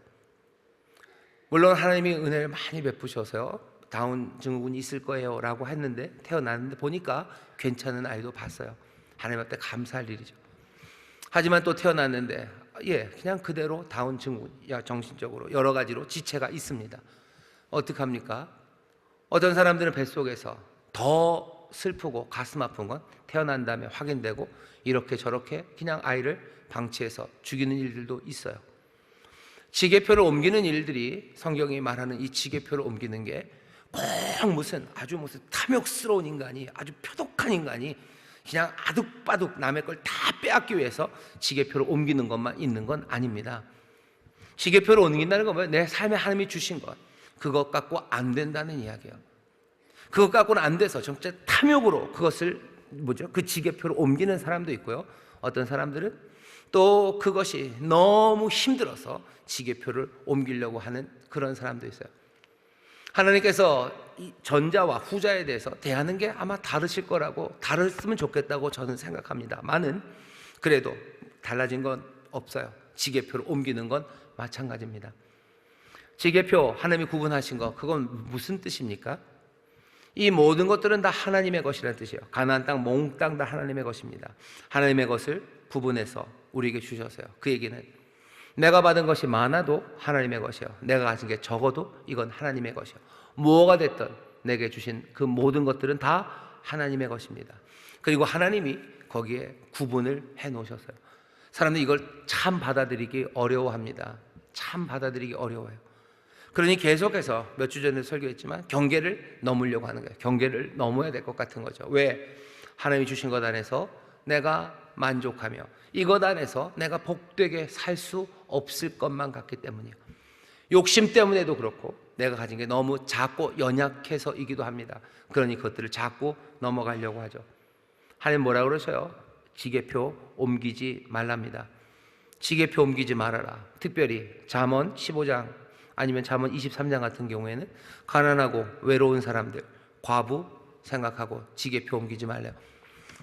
물론 하나님이 은혜를 많이 베푸셔서요, 다운 증후군이 있을 거예요 라고 했는데, 태어났는데 보니까 괜찮은 아이도 봤어요. 하나님 앞에 감사할 일이죠. 하지만 또 태어났는데 그냥 그대로 다운 증후군, 정신적으로 여러 가지로 지체가 있습니다. 어떡합니까? 어떤 사람들은 뱃속에서 더 슬프고 가슴 아픈 건 태어난 다음에 확인되고 이렇게 저렇게 그냥 아이를 방치해서 죽이는 일들도 있어요. 지계표를 옮기는 일들이, 성경이 말하는 이 지계표를 옮기는 게 꼭 아주 탐욕스러운 인간이, 아주 표독한 인간이 그냥 아득바득 남의 걸 다 빼앗기 위해서 지계표를 옮기는 것만 있는 건 아닙니다. 지계표를 옮긴다는 건 뭐예요? 내 삶에 하나님이 주신 것, 그것 갖고 안 된다는 이야기예요. 그것 갖고는 안 돼서 정말 탐욕으로 그것을 그 지계표를 옮기는 사람도 있고요. 어떤 사람들은 또 그것이 너무 힘들어서 지계표를 옮기려고 하는 그런 사람도 있어요. 하나님께서 이 전자와 후자에 대해서 대하는 게 아마 다르실 거라고, 다르면 좋겠다고 저는 생각합니다만은 그래도 달라진 건 없어요. 지계표를 옮기는 건 마찬가지입니다. 지계표, 하나님이 구분하신 거, 그건 무슨 뜻입니까? 이 모든 것들은 다 하나님의 것이라는 뜻이에요. 가나안 땅, 몽땅 다 하나님의 것입니다. 하나님의 것을 구분해서 우리에게 주셨어요. 그 얘기는 내가 받은 것이 많아도 하나님의 것이요, 내가 가진 게 적어도 이건 하나님의 것이요. 뭐가 됐든 내게 주신 그 모든 것들은 다 하나님의 것입니다. 그리고 하나님이 거기에 구분을 해 놓으셨어요. 사람들이 이걸 참 받아들이기 어려워합니다. 참 받아들이기 어려워요. 그러니 계속해서 몇 주 전에 설교했지만 경계를 넘으려고 하는 거예요. 경계를 넘어야 될 것 같은 거죠. 왜? 하나님이 주신 것 안에서 내가 만족하며 이것 안에서 내가 복되게 살 수 없을 것만 같기 때문이에요. 욕심 때문에도 그렇고 내가 가진 게 너무 작고 연약해서이기도 합니다. 그러니 그것들을 자꾸 넘어가려고 하죠. 하나님 뭐라 그러셔요? 지게표 옮기지 말랍니다. 지게표 옮기지 말아라. 특별히 잠언 15장 아니면 잠언 23장 같은 경우에는 가난하고 외로운 사람들, 과부 생각하고 지게표 옮기지 말래요.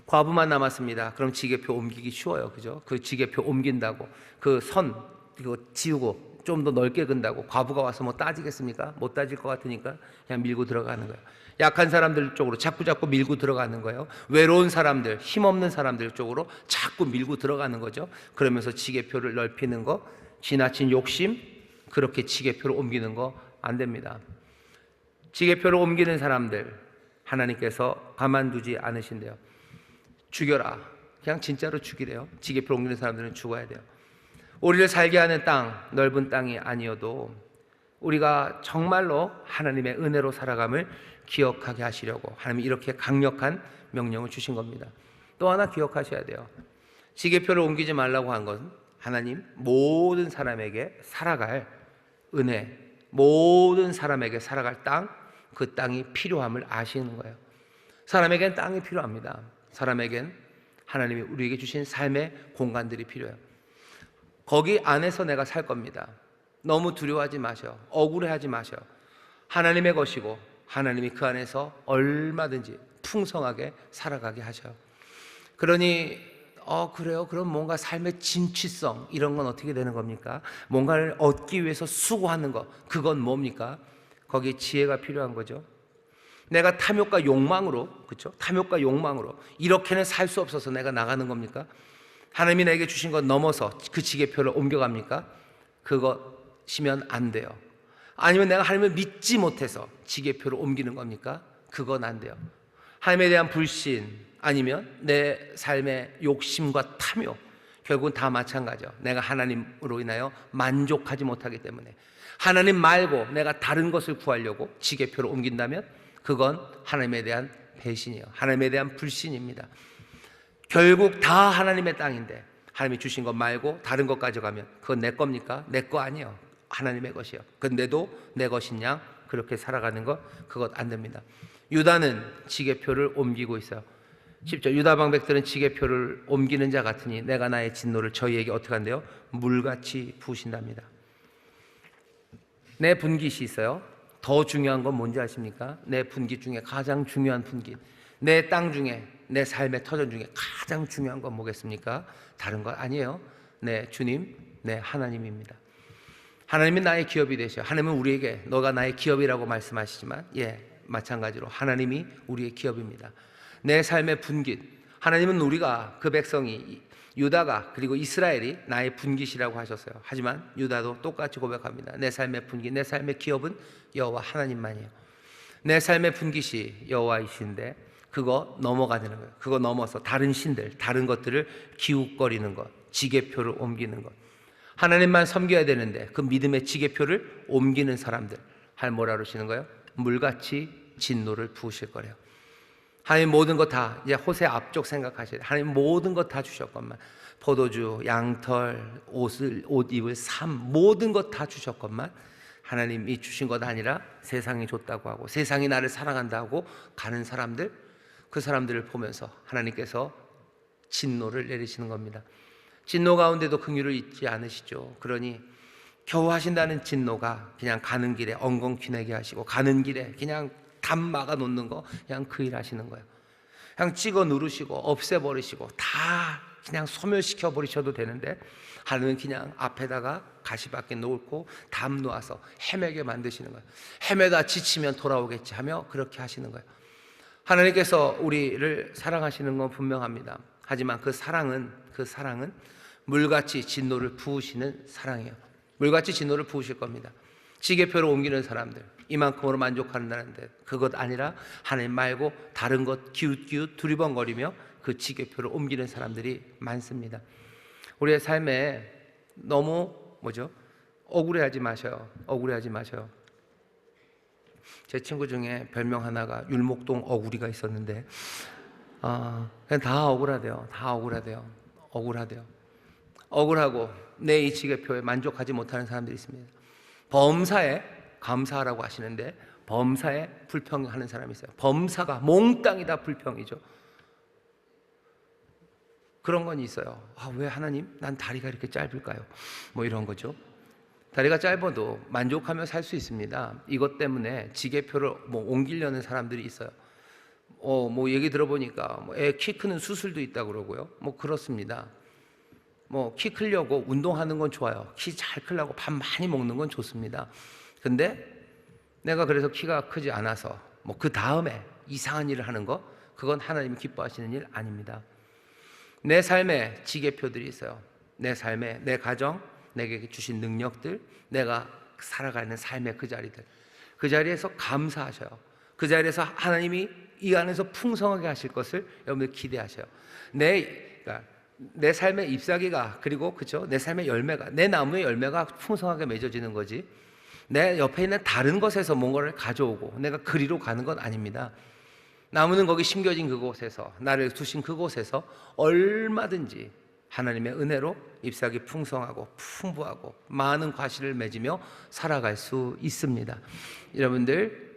과부만 남았습니다. 그럼 지게표 옮기기 쉬워요. 그죠? 그 지게표 옮긴다고 그 선 이거 지우고 좀 더 넓게 근다고 과부가 와서 뭐 따지겠습니까? 못 따질 것 같으니까 그냥 밀고 들어가는 거예요. 약한 사람들 쪽으로 자꾸 밀고 들어가는 거예요. 외로운 사람들, 힘없는 사람들 쪽으로 자꾸 밀고 들어가는 거죠. 그러면서 지게표를 넓히는 거, 지나친 욕심, 그렇게 지게표를 옮기는 거 안 됩니다. 지게표를 옮기는 사람들 하나님께서 가만두지 않으신대요. 죽여라. 그냥 진짜로 죽이래요. 지게표를 옮기는 사람들은 죽어야 돼요. 우리를 살게 하는 땅, 넓은 땅이 아니어도 우리가 정말로 하나님의 은혜로 살아감을 기억하게 하시려고 하나님이 이렇게 강력한 명령을 주신 겁니다. 또 하나 기억하셔야 돼요. 지게표를 옮기지 말라고 한 것은 하나님 모든 사람에게 살아갈 은혜, 모든 사람에게 살아갈 땅, 그 땅이 필요함을 아시는 거예요. 사람에겐 땅이 필요합니다. 사람에겐 하나님이 우리에게 주신 삶의 공간들이 필요해요. 거기 안에서 내가 살 겁니다. 너무 두려워하지 마셔. 억울해하지 마셔. 하나님의 것이고 하나님이 그 안에서 얼마든지 풍성하게 살아가게 하셔요. 그러니 그래요? 그럼 뭔가 삶의 진취성 이런 건 어떻게 되는 겁니까? 뭔가를 얻기 위해서 수고하는 것, 그건 뭡니까? 거기에 지혜가 필요한 거죠. 내가 탐욕과 욕망으로, 그렇죠? 탐욕과 욕망으로 이렇게는 살 수 없어서 내가 나가는 겁니까? 하나님이 내게 주신 것 넘어서 그 지게표를 옮겨갑니까? 그것이면 안 돼요. 아니면 내가 하나님을 믿지 못해서 지게표를 옮기는 겁니까? 그건 안 돼요. 하나님에 대한 불신 아니면 내 삶의 욕심과 탐욕, 결국은 다 마찬가지죠. 내가 하나님으로 인하여 만족하지 못하기 때문에 하나님 말고 내가 다른 것을 구하려고 지게표를 옮긴다면 그건 하나님에 대한 배신이에요. 하나님에 대한 불신입니다. 결국 다 하나님의 땅인데 하나님이 주신 것 말고 다른 것 가져가면 그건 내 겁니까? 내 거 아니에요. 하나님의 것이요. 근데도 내 것인 양 그렇게 살아가는 것, 그것 안 됩니다. 유다는 지게표를 옮기고 있어요. 10절 유다 방백들은 지게표를 옮기는 자 같으니 내가 나의 진노를 저희에게 어떻게 한대요? 물같이 부으신답니다. 내 분깃이 있어요. 더 중요한 건 뭔지 아십니까? 내 분깃 중에 가장 중요한 분깃, 내 땅 중에, 내 삶의 터전 중에 가장 중요한 건 뭐겠습니까? 다른 거 아니에요. 내 주님, 내 하나님입니다. 하나님이 나의 기업이 되셔. 하나님은 우리에게 너가 나의 기업이라고 말씀하시지만 마찬가지로 하나님이 우리의 기업입니다. 내 삶의 분깃, 하나님은 우리가 그 백성이 유다가 그리고 이스라엘이 나의 분깃이라고 하셨어요. 하지만 유다도 똑같이 고백합니다. 내 삶의 분깃, 내 삶의 기업은 여호와 하나님만이에요. 내 삶의 분깃이 여호와이신데 그거 넘어가는 거예요. 그거 넘어서 다른 신들, 다른 것들을 기웃거리는 것, 지게표를 옮기는 것. 하나님만 섬겨야 되는데 그 믿음의 지게표를 옮기는 사람들, 하나님 뭐라 그러시는 거예요? 물같이 진노를 부으실 거래요. 하나님 모든 것 다, 이제 호세 앞쪽 생각하셔야 돼요. 하나님 모든 것 다 주셨건만, 포도주, 양털, 옷 입을 삶, 모든 것 다 주셨건만 하나님이 주신 것 아니라 세상이 줬다고 하고 세상이 나를 사랑한다고 가는 사람들, 그 사람들을 보면서 하나님께서 진노를 내리시는 겁니다. 진노 가운데도 긍휼을 잊지 않으시죠. 그러니 겨우 하신다는 진노가 그냥 가는 길에 엉겅퀴내게 하시고 가는 길에 그냥 담 막아 놓는 거 그냥 그 일 하시는 거예요. 그냥 찍어 누르시고 없애버리시고 다 그냥 소멸시켜 버리셔도 되는데 하나님은 그냥 앞에다가 가시밭에 놓고 담 놓아서 헤매게 만드시는 거예요. 헤매다 지치면 돌아오겠지 하며 그렇게 하시는 거예요. 하나님께서 우리를 사랑하시는 건 분명합니다. 하지만 그 사랑은 물같이 진노를 부으시는 사랑이에요. 물같이 진노를 부으실 겁니다. 지게표를 옮기는 사람들, 이만큼으로 만족한다는데 그것 아니라 하나님 말고 다른 것 기웃기웃 두리번거리며 그 지게표를 옮기는 사람들이 많습니다. 우리의 삶에 너무 억울해하지 마셔요. 억울해하지 마셔요. 제 친구 중에 별명 하나가 율목동 어구리가 있었는데 그냥 다 억울하대요. 다 억울하대요. 억울하대요. 억울하고 내 이 지계표에 만족하지 못하는 사람들이 있습니다. 범사에 감사하라고 하시는데 범사에 불평하는 사람이 있어요. 범사가 몽땅이 다 불평이죠. 그런 건 있어요. 왜 하나님, 난 다리가 이렇게 짧을까요? 뭐 이런 거죠. 다리가 짧아도 만족하며 살 수 있습니다. 이것 때문에 지계표를 옮기려는 사람들이 있어요. 뭐 얘기 들어보니까 애 키 크는 수술도 있다고 그러고요. 그렇습니다. 키 크려고 운동하는 건 좋아요. 키 잘 크려고 밥 많이 먹는 건 좋습니다. 근데 내가 그래서 키가 크지 않아서 그 다음에 이상한 일을 하는 거, 그건 하나님이 기뻐하시는 일 아닙니다. 내 삶에 지계표들이 있어요. 내 삶에, 내 가정, 내게 주신 능력들, 내가 살아가는 삶의 그 자리들, 그 자리에서 감사하셔요. 그 자리에서 하나님이 이 안에서 풍성하게 하실 것을 여러분들 기대하셔요. 내 삶의 잎사귀가, 그리고 그죠? 내 삶의 열매가, 내 나무의 열매가 풍성하게 맺어지는 거지, 내 옆에 있는 다른 것에서 뭔가를 가져오고 내가 그리로 가는 건 아닙니다. 나무는 거기 심겨진 그곳에서, 나를 두신 그곳에서 얼마든지 하나님의 은혜로 잎사귀 풍성하고 풍부하고 많은 과실을 맺으며 살아갈 수 있습니다. 여러분들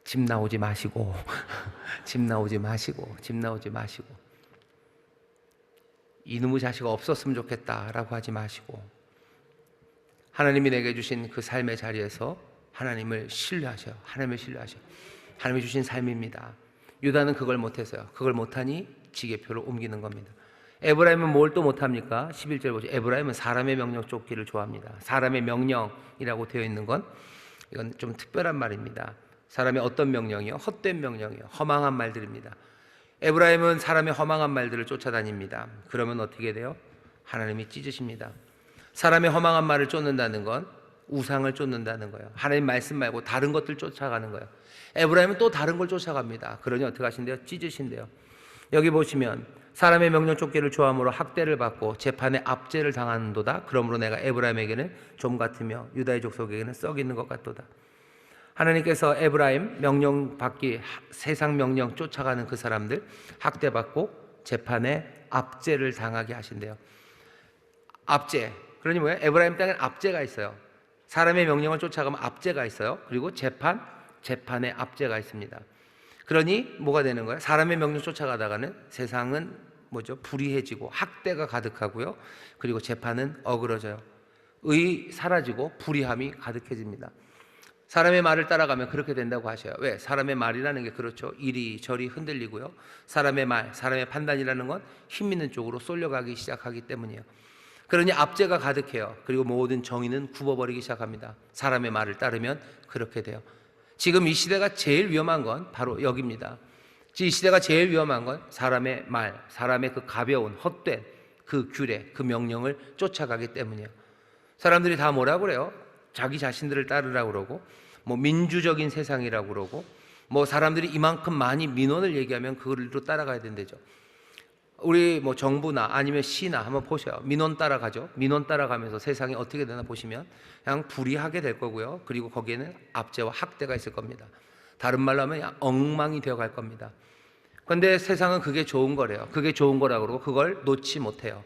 집 나오지 마시고 집 나오지 마시고 이놈의 자식 없었으면 좋겠다라고 하지 마시고, 하나님이 내게 주신 그 삶의 자리에서 하나님을 신뢰하셔요. 하나님을 신뢰하셔요. 하나님이 주신 삶입니다. 유다는 그걸 못했어요. 그걸 못하니 지계표를 옮기는 겁니다. 에브라임은 뭘 또 못합니까? 11절 보죠. 에브라임은 사람의 명령 쫓기를 좋아합니다. 사람의 명령이라고 되어 있는 건, 이건 좀 특별한 말입니다. 사람의 어떤 명령이요? 헛된 명령이요. 허망한 말들입니다. 에브라임은 사람의 허망한 말들을 쫓아다닙니다. 그러면 어떻게 돼요? 하나님이 찢으십니다. 사람의 허망한 말을 쫓는다는 건 우상을 쫓는다는 거예요. 하나님 말씀 말고 다른 것들 쫓아가는 거예요. 에브라임은 또 다른 걸 쫓아갑니다. 그러니 어떻게 하신대요? 찢으신대요. 여기 보시면 사람의 명령 쫓기를 좋아함으로 학대를 받고 재판에 압제를 당하는도다. 그러므로 내가 에브라임에게는 좀 같으며 유다의 족속에게는 썩 있는 것 같도다. 하나님께서 에브라임 명령 받기, 세상 명령 쫓아가는 그 사람들 학대받고 재판에 압제를 당하게 하신대요. 압제, 그러니 뭐예요? 에브라임 땅엔 압제가 있어요. 사람의 명령을 쫓아가면 압제가 있어요. 그리고 재판에 압제가 있습니다. 그러니 뭐가 되는 거예요? 사람의 명령 쫓아가다가는 세상은 뭐죠? 불의해지고 학대가 가득하고요. 그리고 재판은 어그러져요. 의 사라지고 불의함이 가득해집니다. 사람의 말을 따라가면 그렇게 된다고 하셔요. 왜? 사람의 말이라는 게 그렇죠. 이리저리 흔들리고요. 사람의 말, 사람의 판단이라는 건 힘 있는 쪽으로 쏠려가기 시작하기 때문이에요. 그러니 압제가 가득해요. 그리고 모든 정의는 굽어버리기 시작합니다. 사람의 말을 따르면 그렇게 돼요. 지금 이 시대가 제일 위험한 건 바로 여기입니다. 이 시대가 제일 위험한 건 사람의 말, 사람의 그 가벼운 헛된 그 규례, 그 명령을 쫓아가기 때문이에요. 사람들이 다 뭐라고 그래요? 자기 자신들을 따르라고 그러고, 민주적인 세상이라고 그러고, 사람들이 이만큼 많이 민원을 얘기하면 그걸로 따라가야 된대죠. 우리 정부나 아니면 시나 한번 보셔요. 민원 따라가죠. 민원 따라가면서 세상이 어떻게 되나 보시면 그냥 불의하게 될 거고요. 그리고 거기에는 압제와 학대가 있을 겁니다. 다른 말로 하면 그냥 엉망이 되어 갈 겁니다. 그런데 세상은 그게 좋은 거래요. 그게 좋은 거라고 그러고 그걸 놓지 못해요.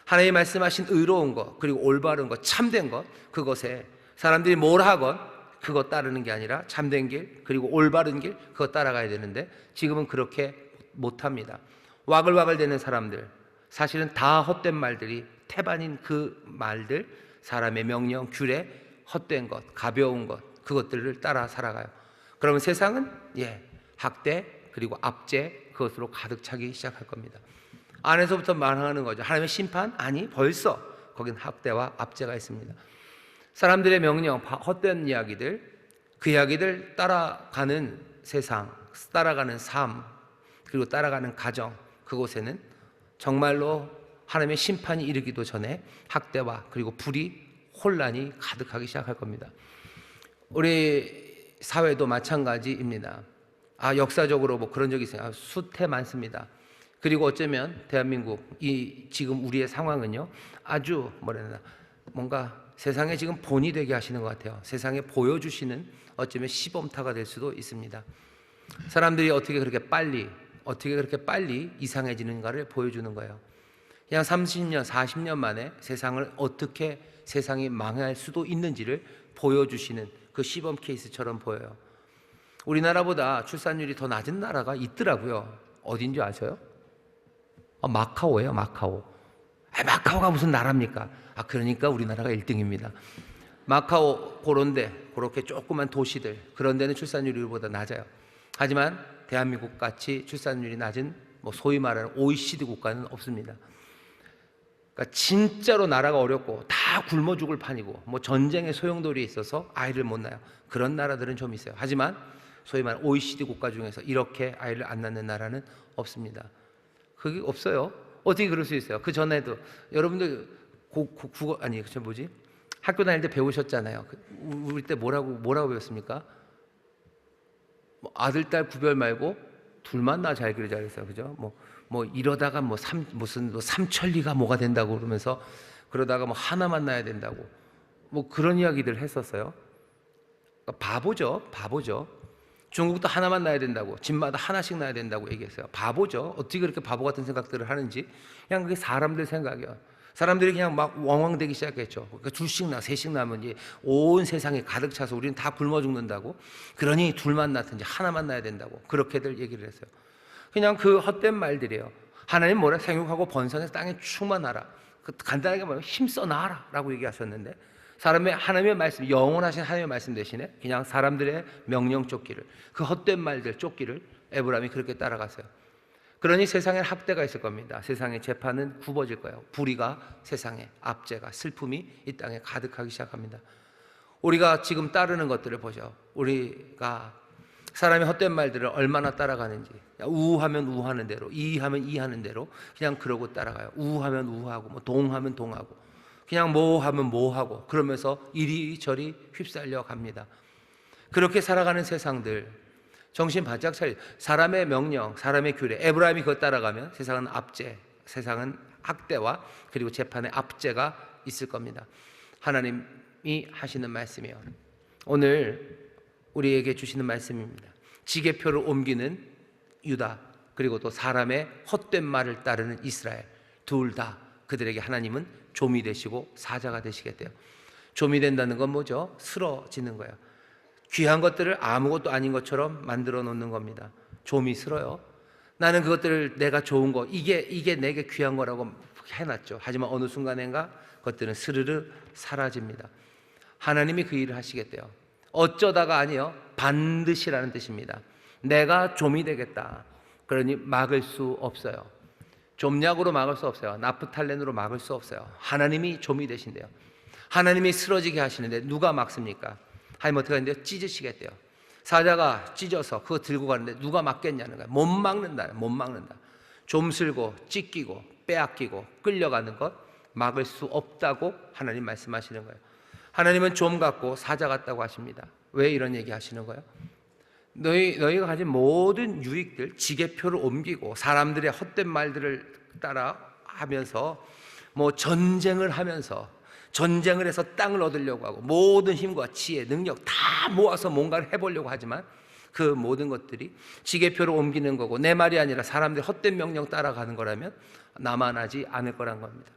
하나님이 말씀하신 의로운 것, 그리고 올바른 것, 참된 것, 그것에 사람들이 뭘 하건 그것 따르는 게 아니라 참된 길, 그리고 올바른 길, 그것 따라가야 되는데 지금은 그렇게 못합니다. 와글와글 되는 사람들, 사실은 다 헛된 말들이 태반인 그 말들, 사람의 명령, 규례, 헛된 것, 가벼운 것, 그것들을 따라 살아가요. 그러면 세상은 학대 그리고 압제, 그것으로 가득 차기 시작할 겁니다. 안에서부터 말하는 거죠. 하나님의 심판? 아니, 벌써 거긴 학대와 압제가 있습니다. 사람들의 명령, 헛된 이야기들, 그 이야기들 따라가는 세상, 따라가는 삶, 그리고 따라가는 가정, 그곳에는 정말로 하나님의 심판이 이르기도 전에 학대와 그리고 불의, 혼란이 가득하기 시작할 겁니다. 우리 사회도 마찬가지입니다. 역사적으로 그런 적이 있어요. 수태 많습니다. 그리고 어쩌면 대한민국, 지금 우리의 상황은요, 아주 뭔가 세상에 지금 본이 되게 하시는 것 같아요. 세상에 보여주시는 어쩌면 시범타가 될 수도 있습니다. 사람들이 어떻게 그렇게 빨리 이상해지는가를 보여주는 거예요. 그냥 30년, 40년 만에 세상이 망할 수도 있는지를 보여주시는 그 시범 케이스처럼 보여요. 우리나라보다 출산율이 더 낮은 나라가 있더라고요. 어딘지 아세요? 마카오예요, 마카오. 마카오가 무슨 나라입니까? 그러니까 우리나라가 1등입니다. 마카오 그렇게 조그만 도시들, 그런 데는 출산율이 우리보다 낮아요. 하지만 대한민국 같이 출산율이 낮은 소위 말하는 OECD 국가는 없습니다. 그러니까 진짜로 나라가 어렵고 다 굶어 죽을 판이고 전쟁의 소용돌이에 있어서 아이를 못 낳아요. 그런 나라들은 좀 있어요. 하지만 소위 말하는 OECD 국가 중에서 이렇게 아이를 안 낳는 나라는 없습니다. 그게 없어요. 어떻게 그럴 수 있어요? 그 전에도 여러분들 학교 다닐 때 배우셨잖아요. 우리 때 뭐라고 배웠습니까? 아들 딸 구별 말고 둘만 낳아 잘 기르자 그랬어요. 그죠? 이러다가 무슨 삼천리가 뭐가 된다고 그러면서 그러다가 하나만 낳아야 된다고 그런 이야기들 했었어요. 바보죠. 중국도 하나만 낳아야 된다고, 집마다 하나씩 낳아야 된다고 얘기했어요. 바보죠. 어떻게 그렇게 바보 같은 생각들을 하는지. 그냥 그게 사람들 생각이에요. 사람들이 그냥 막 왕왕대기 시작했죠. 그러니까 둘씩 셋씩 낳으면 이제 온 세상에 가득 차서 우리는 다 굶어 죽는다고. 그러니 둘만 낳든지 하나만 낳아야 된다고. 그렇게들 얘기를 했어요. 그냥 그 헛된 말들이에요. 하나님 뭐라? 생육하고 번성해서 땅에 충만하라. 간단하게 말하면 힘써 나아라 라고 얘기하셨는데, 하나님의 말씀, 영원하신 하나님의 말씀 대신에 그냥 사람들의 명령 쫓기를, 그 헛된 말들 쫓기를 에브라임이 그렇게 따라갔어요. 그러니 세상에 학대가 있을 겁니다. 세상의 재판은 굽어질 거예요. 불의가 세상에, 압제가, 슬픔이 이 땅에 가득하기 시작합니다. 우리가 지금 따르는 것들을 보죠. 우리가 사람의 헛된 말들을 얼마나 따라가는지. 우하면 우하는 대로, 이하면 이하는 대로 그냥 그러고 따라가요. 우하면 우하고, 동하면 동하고, 그냥 뭐하면 뭐하고, 그러면서 이리저리 휩쓸려 갑니다. 그렇게 살아가는 세상들, 정신 바짝 차리. 사람의 명령, 사람의 규례, 에브라임이 그것 따라가면 세상은 압제, 세상은 학대와 그리고 재판의 압제가 있을 겁니다. 하나님이 하시는 말씀이에요. 오늘 우리에게 주시는 말씀입니다. 지계표를 옮기는 유다, 그리고 또 사람의 헛된 말을 따르는 이스라엘, 둘 다 그들에게 하나님은 좀이 되시고 사자가 되시겠대요. 좀이 된다는 건 뭐죠? 쓰러지는 거예요. 귀한 것들을 아무것도 아닌 것처럼 만들어 놓는 겁니다. 좀이 싫어요. 나는 그것들을 내가 좋은 거, 이게 내게 귀한 거라고 해놨죠. 하지만 어느 순간인가 그것들은 스르르 사라집니다. 하나님이 그 일을 하시겠대요. 어쩌다가 아니요, 반드시라는 뜻입니다. 내가 좀이 되겠다. 그러니 막을 수 없어요. 좀약으로 막을 수 없어요. 나프탈렌으로 막을 수 없어요. 하나님이 좀이 되신대요. 하나님이 쓰러지게 하시는데 누가 막습니까? 하나님 어떻게 하는데요? 찢으시겠대요. 사자가 찢어서 그거 들고 가는데 누가 막겠냐는 거예요. 못 막는다. 좀 쓸고 찢기고 빼앗기고 끌려가는 것 막을 수 없다고 하나님 말씀하시는 거예요. 하나님은 좀 같고 사자 같다고 하십니다. 왜 이런 얘기 하시는 거예요? 너희가 가진 모든 유익들, 지계표를 옮기고 사람들의 헛된 말들을 따라 하면서 전쟁을 해서 땅을 얻으려고 하고 모든 힘과 지혜, 능력 다 모아서 뭔가를 해보려고 하지만 그 모든 것들이 지계표를 옮기는 거고 내 말이 아니라 사람들의 헛된 명령 따라가는 거라면 남아나지 않을 거란 겁니다.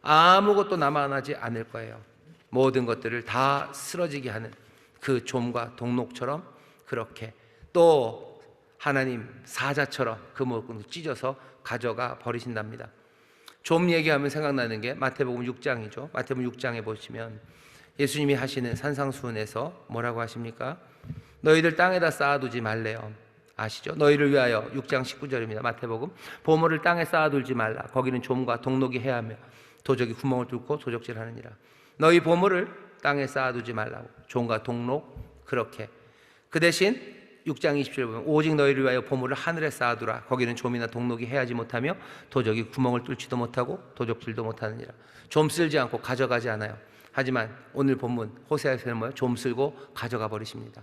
아무것도 남아나지 않을 거예요. 모든 것들을 다 쓰러지게 하는 그 좀과 동록처럼 그렇게 또 하나님 사자처럼 그 모든 것을 찢어서 가져가 버리신답니다. 좀 얘기하면 생각나는 게 마태복음 6장이죠. 마태복음 6장에 보시면 예수님이 하시는 산상수훈에서 뭐라고 하십니까? 너희들 땅에다 쌓아두지 말래요. 아시죠? 너희를 위하여 6장 19절입니다. 마태복음. 보물을 땅에 쌓아두지 말라. 거기는 좀과 동록이 해하며 도적이 구멍을 뚫고 도적질하느니라. 너희 보물을 땅에 쌓아두지 말라고. 좀과 동록 그렇게. 그 대신 6장 20절에 보면 오직 너희를 위하여 보물을 하늘에 쌓아두라. 거기는 좀이나 동록이 해하지 못하며 도적이 구멍을 뚫지도 못하고 도적질도 못하느니라. 좀 쓸지 않고 가져가지 않아요. 하지만 오늘 본문 호세아에서는 뭐예요? 좀 쓸고 가져가 버리십니다.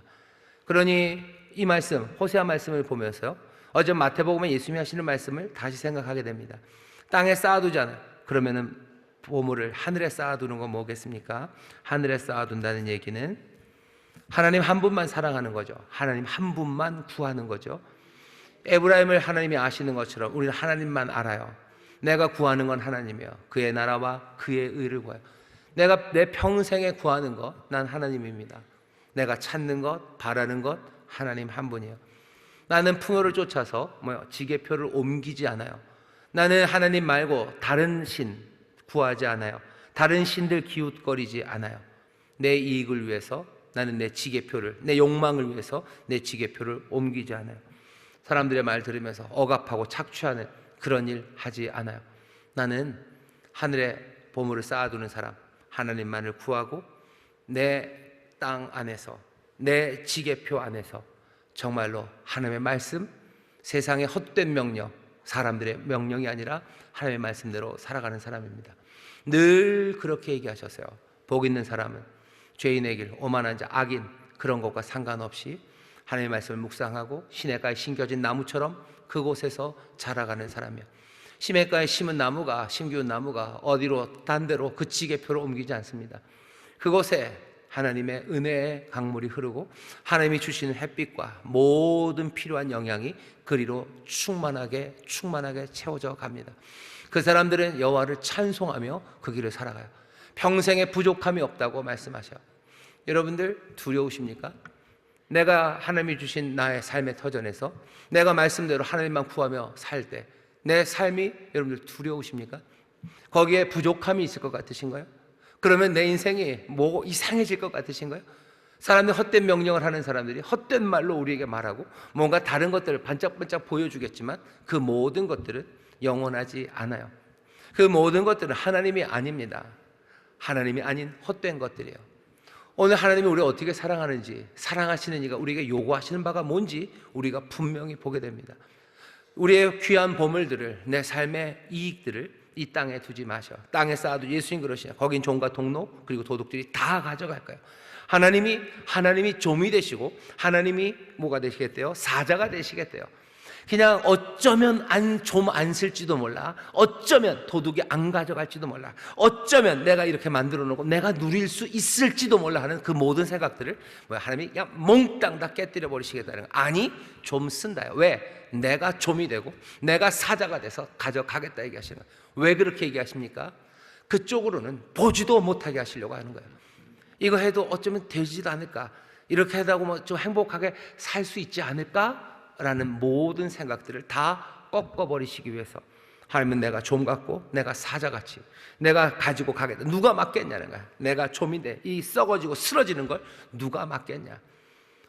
그러니 이 말씀, 호세아 말씀을 보면서요, 어제 마태복음에 예수님이 하시는 말씀을 다시 생각하게 됩니다. 땅에 쌓아두잖아요. 그러면은 보물을 하늘에 쌓아두는 건 뭐겠습니까? 하늘에 쌓아둔다는 얘기는 하나님 한 분만 사랑하는 거죠. 하나님 한 분만 구하는 거죠. 에브라임을 하나님이 아시는 것처럼 우리는 하나님만 알아요. 내가 구하는 건 하나님이에요. 그의 나라와 그의 의를 구해요. 내가 내 평생에 구하는 것, 난 하나님입니다. 내가 찾는 것, 바라는 것, 하나님 한 분이에요. 나는 풍요를 쫓아서 지게표를 옮기지 않아요. 나는 하나님 말고 다른 신 구하지 않아요. 다른 신들 기웃거리지 않아요. 내 이익을 위해서 나는 내 지게표를, 내 욕망을 위해서 내 지게표를 옮기지 않아요. 사람들의 말 들으면서 억압하고 착취하는 그런 일 하지 않아요. 나는 하늘에 보물을 쌓아두는 사람, 하나님만을 구하고 내 땅 안에서, 내 지게표 안에서 정말로 하나님의 말씀, 세상의 헛된 명령, 사람들의 명령이 아니라 하나님의 말씀대로 살아가는 사람입니다. 늘 그렇게 얘기하셨어요. 복 있는 사람은 죄인의 길, 오만한 자, 악인 그런 것과 상관없이 하나님의 말씀을 묵상하고 시냇가에 심겨진 나무처럼 그곳에서 자라가는 사람이에요. 시냇가에 심은 나무가, 심기운 나무가 어디로 딴 데로 그 지게표를 옮기지 않습니다. 그곳에 하나님의 은혜의 강물이 흐르고 하나님이 주시는 햇빛과 모든 필요한 영양이 그리로 충만하게 채워져 갑니다. 그 사람들은 여호와를 찬송하며 그 길을 살아가요. 평생에 부족함이 없다고 말씀하셔요. 여러분들 두려우십니까? 내가 하나님이 주신 나의 삶의 터전에서 내가 말씀대로 하나님만 구하며 살 때 내 삶이 여러분들 두려우십니까? 거기에 부족함이 있을 것 같으신가요? 그러면 내 인생이 뭐 이상해질 것 같으신가요? 사람들이 헛된 명령을 하는 사람들이 헛된 말로 우리에게 말하고 뭔가 다른 것들을 반짝반짝 보여주겠지만 그 모든 것들은 영원하지 않아요. 그 모든 것들은 하나님이 아닙니다. 하나님이 아닌 헛된 것들이에요. 오늘 하나님이 우리를 어떻게 사랑하는지, 사랑하시는 이가 우리에게 요구하시는 바가 뭔지 우리가 분명히 보게 됩니다. 우리의 귀한 보물들을, 내 삶의 이익들을 이 땅에 두지 마셔. 땅에 쌓아도 예수님 그러시냐. 거긴 종과 동로 그리고 도둑들이 다 가져갈 거예요. 하나님이 좀이 되시고 하나님이 뭐가 되시겠대요? 사자가 되시겠대요. 그냥 어쩌면 좀 안 쓸지도 몰라. 어쩌면 도둑이 안 가져갈지도 몰라. 어쩌면 내가 이렇게 만들어 놓고 내가 누릴 수 있을지도 몰라 하는 그 모든 생각들을 하나님이 그냥 몽땅 다 깨뜨려 버리시겠다는 거예요. 아니, 좀 쓴다요. 왜? 내가 좀이 되고 내가 사자가 돼서 가져가겠다 얘기하시는 거예요. 왜 그렇게 얘기하십니까? 그쪽으로는 보지도 못하게 하시려고 하는 거예요. 이거 해도 어쩌면 되지도 않을까? 이렇게 하다고 좀 행복하게 살 수 있지 않을까? 라는 모든 생각들을 다 꺾어버리시기 위해서 하나님은 내가 좀 같고 내가 사자같이 내가 가지고 가겠다. 누가 맡겠냐는 거야. 내가 좀인데 이 썩어지고 쓰러지는 걸 누가 맡겠냐.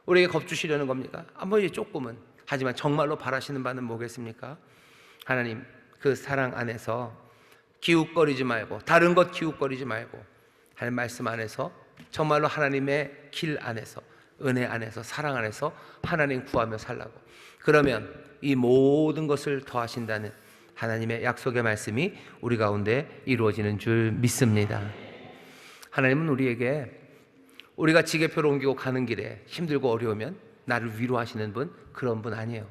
우리에게 겁주시려는 겁니까? 아무리 조금은. 하지만 정말로 바라시는 바는 뭐겠습니까? 하나님 그 사랑 안에서 기웃거리지 말고 다른 것 기웃거리지 말고 하나님 말씀 안에서 정말로 하나님의 길 안에서 은혜 안에서 사랑 안에서 하나님 구하며 살라고. 그러면 이 모든 것을 더하신다는 하나님의 약속의 말씀이 우리 가운데 이루어지는 줄 믿습니다. 하나님은 우리에게 우리가 지게표를 옮기고 가는 길에 힘들고 어려우면 나를 위로하시는 분, 그런 분 아니에요.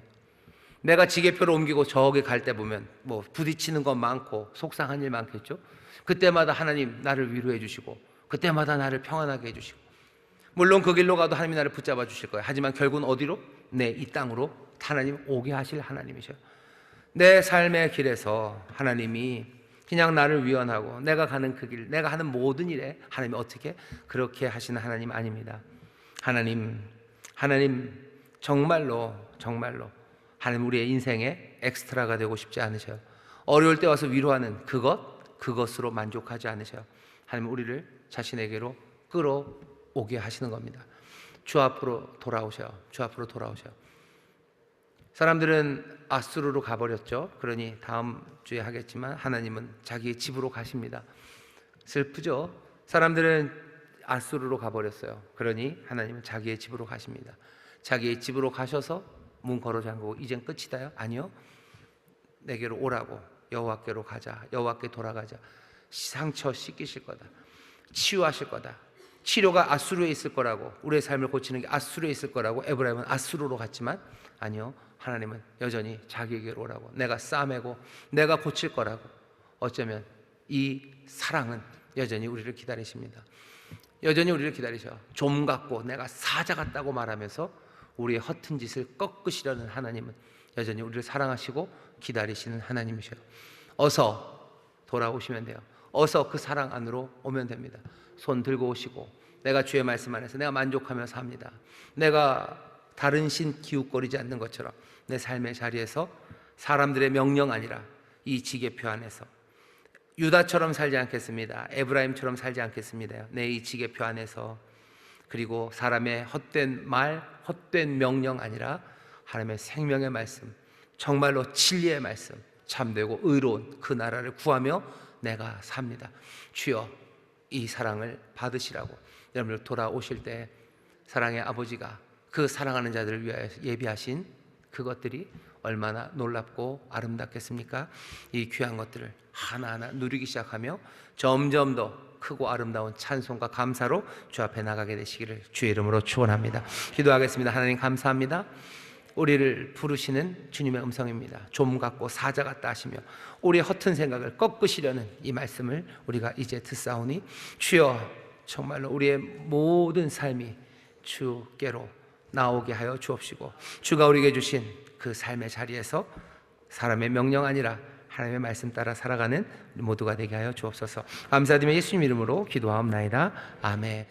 내가 지게표를 옮기고 저기 갈 때 보면 부딪히는 것 많고 속상한 일 많겠죠. 그때마다 하나님 나를 위로해 주시고 그때마다 나를 평안하게 해주시고 물론 그 길로 가도 하나님이 나를 붙잡아 주실 거예요. 하지만 결국은 어디로? 이 땅으로 하나님 오게 하실 하나님이셔요. 내 삶의 길에서 하나님이 그냥 나를 위원하고 내가 가는 그 길, 내가 하는 모든 일에 하나님이 어떻게 그렇게 하시는 하나님 아닙니다. 하나님 정말로 하나님 우리의 인생에 엑스트라가 되고 싶지 않으셔요. 어려울 때 와서 위로하는 그것으로 만족하지 않으셔요. 하나님 우리를 자신에게로 끌어오게 하시는 겁니다. 주 앞으로 돌아오셔요. 사람들은 아수르로 가버렸죠. 그러니 다음 주에 하겠지만 하나님은 자기의 집으로 가십니다. 슬프죠. 사람들은 아수르로 가버렸어요. 그러니 하나님은 자기의 집으로 가십니다. 자기의 집으로 가셔서 문 걸어 잠그고 이젠 끝이다요? 아니요. 내게로 오라고. 여호와께로 가자. 여호와께 돌아가자. 상처 씻기실 거다. 치유하실 거다. 치료가 아수르에 있을 거라고, 우리의 삶을 고치는 게 아수르에 있을 거라고 에브라임은 아수르로 갔지만 아니요. 하나님은 여전히 자기에게로 오라고. 내가 싸매고 내가 고칠 거라고. 어쩌면 이 사랑은 여전히 우리를 기다리십니다. 여전히 우리를 기다리셔. 좀 같고 내가 사자 같다고 말하면서 우리의 허튼 짓을 꺾으시려는 하나님은 여전히 우리를 사랑하시고 기다리시는 하나님이셔요. 어서 돌아오시면 돼요. 어서 그 사랑 안으로 오면 됩니다. 손 들고 오시고, 내가 주의 말씀 안에서 내가 만족하며 삽니다. 내가 다른 신 기웃거리지 않는 것처럼 내 삶의 자리에서 사람들의 명령 아니라 이 지계표 안에서 유다처럼 살지 않겠습니다. 에브라임처럼 살지 않겠습니다. 내 이 지계표 안에서, 그리고 사람의 헛된 말, 헛된 명령 아니라 하나님의 생명의 말씀, 정말로 진리의 말씀, 참되고 의로운 그 나라를 구하며 내가 삽니다. 주여, 이 사랑을 받으시라고 여러분들 돌아오실 때 사랑의 아버지가 그 사랑하는 자들을 위하여 예비하신 그것들이 얼마나 놀랍고 아름답겠습니까? 이 귀한 것들을 하나하나 누리기 시작하며 점점 더 크고 아름다운 찬송과 감사로 주 앞에 나가게 되시기를 주의 이름으로 축원합니다. 기도하겠습니다. 하나님 감사합니다. 우리를 부르시는 주님의 음성입니다. 좀 같고 사자 같다 하시며 우리의 허튼 생각을 꺾으시려는 이 말씀을 우리가 이제 듣사오니 주여, 정말로 우리의 모든 삶이 주께로 나오게 하여 주옵시고, 주가 우리에게 주신 그 삶의 자리에서 사람의 명령 아니라 하나님의 말씀 따라 살아가는 모두가 되게 하여 주옵소서. 감사드리며 예수님 이름으로 기도하옵나이다. 아멘.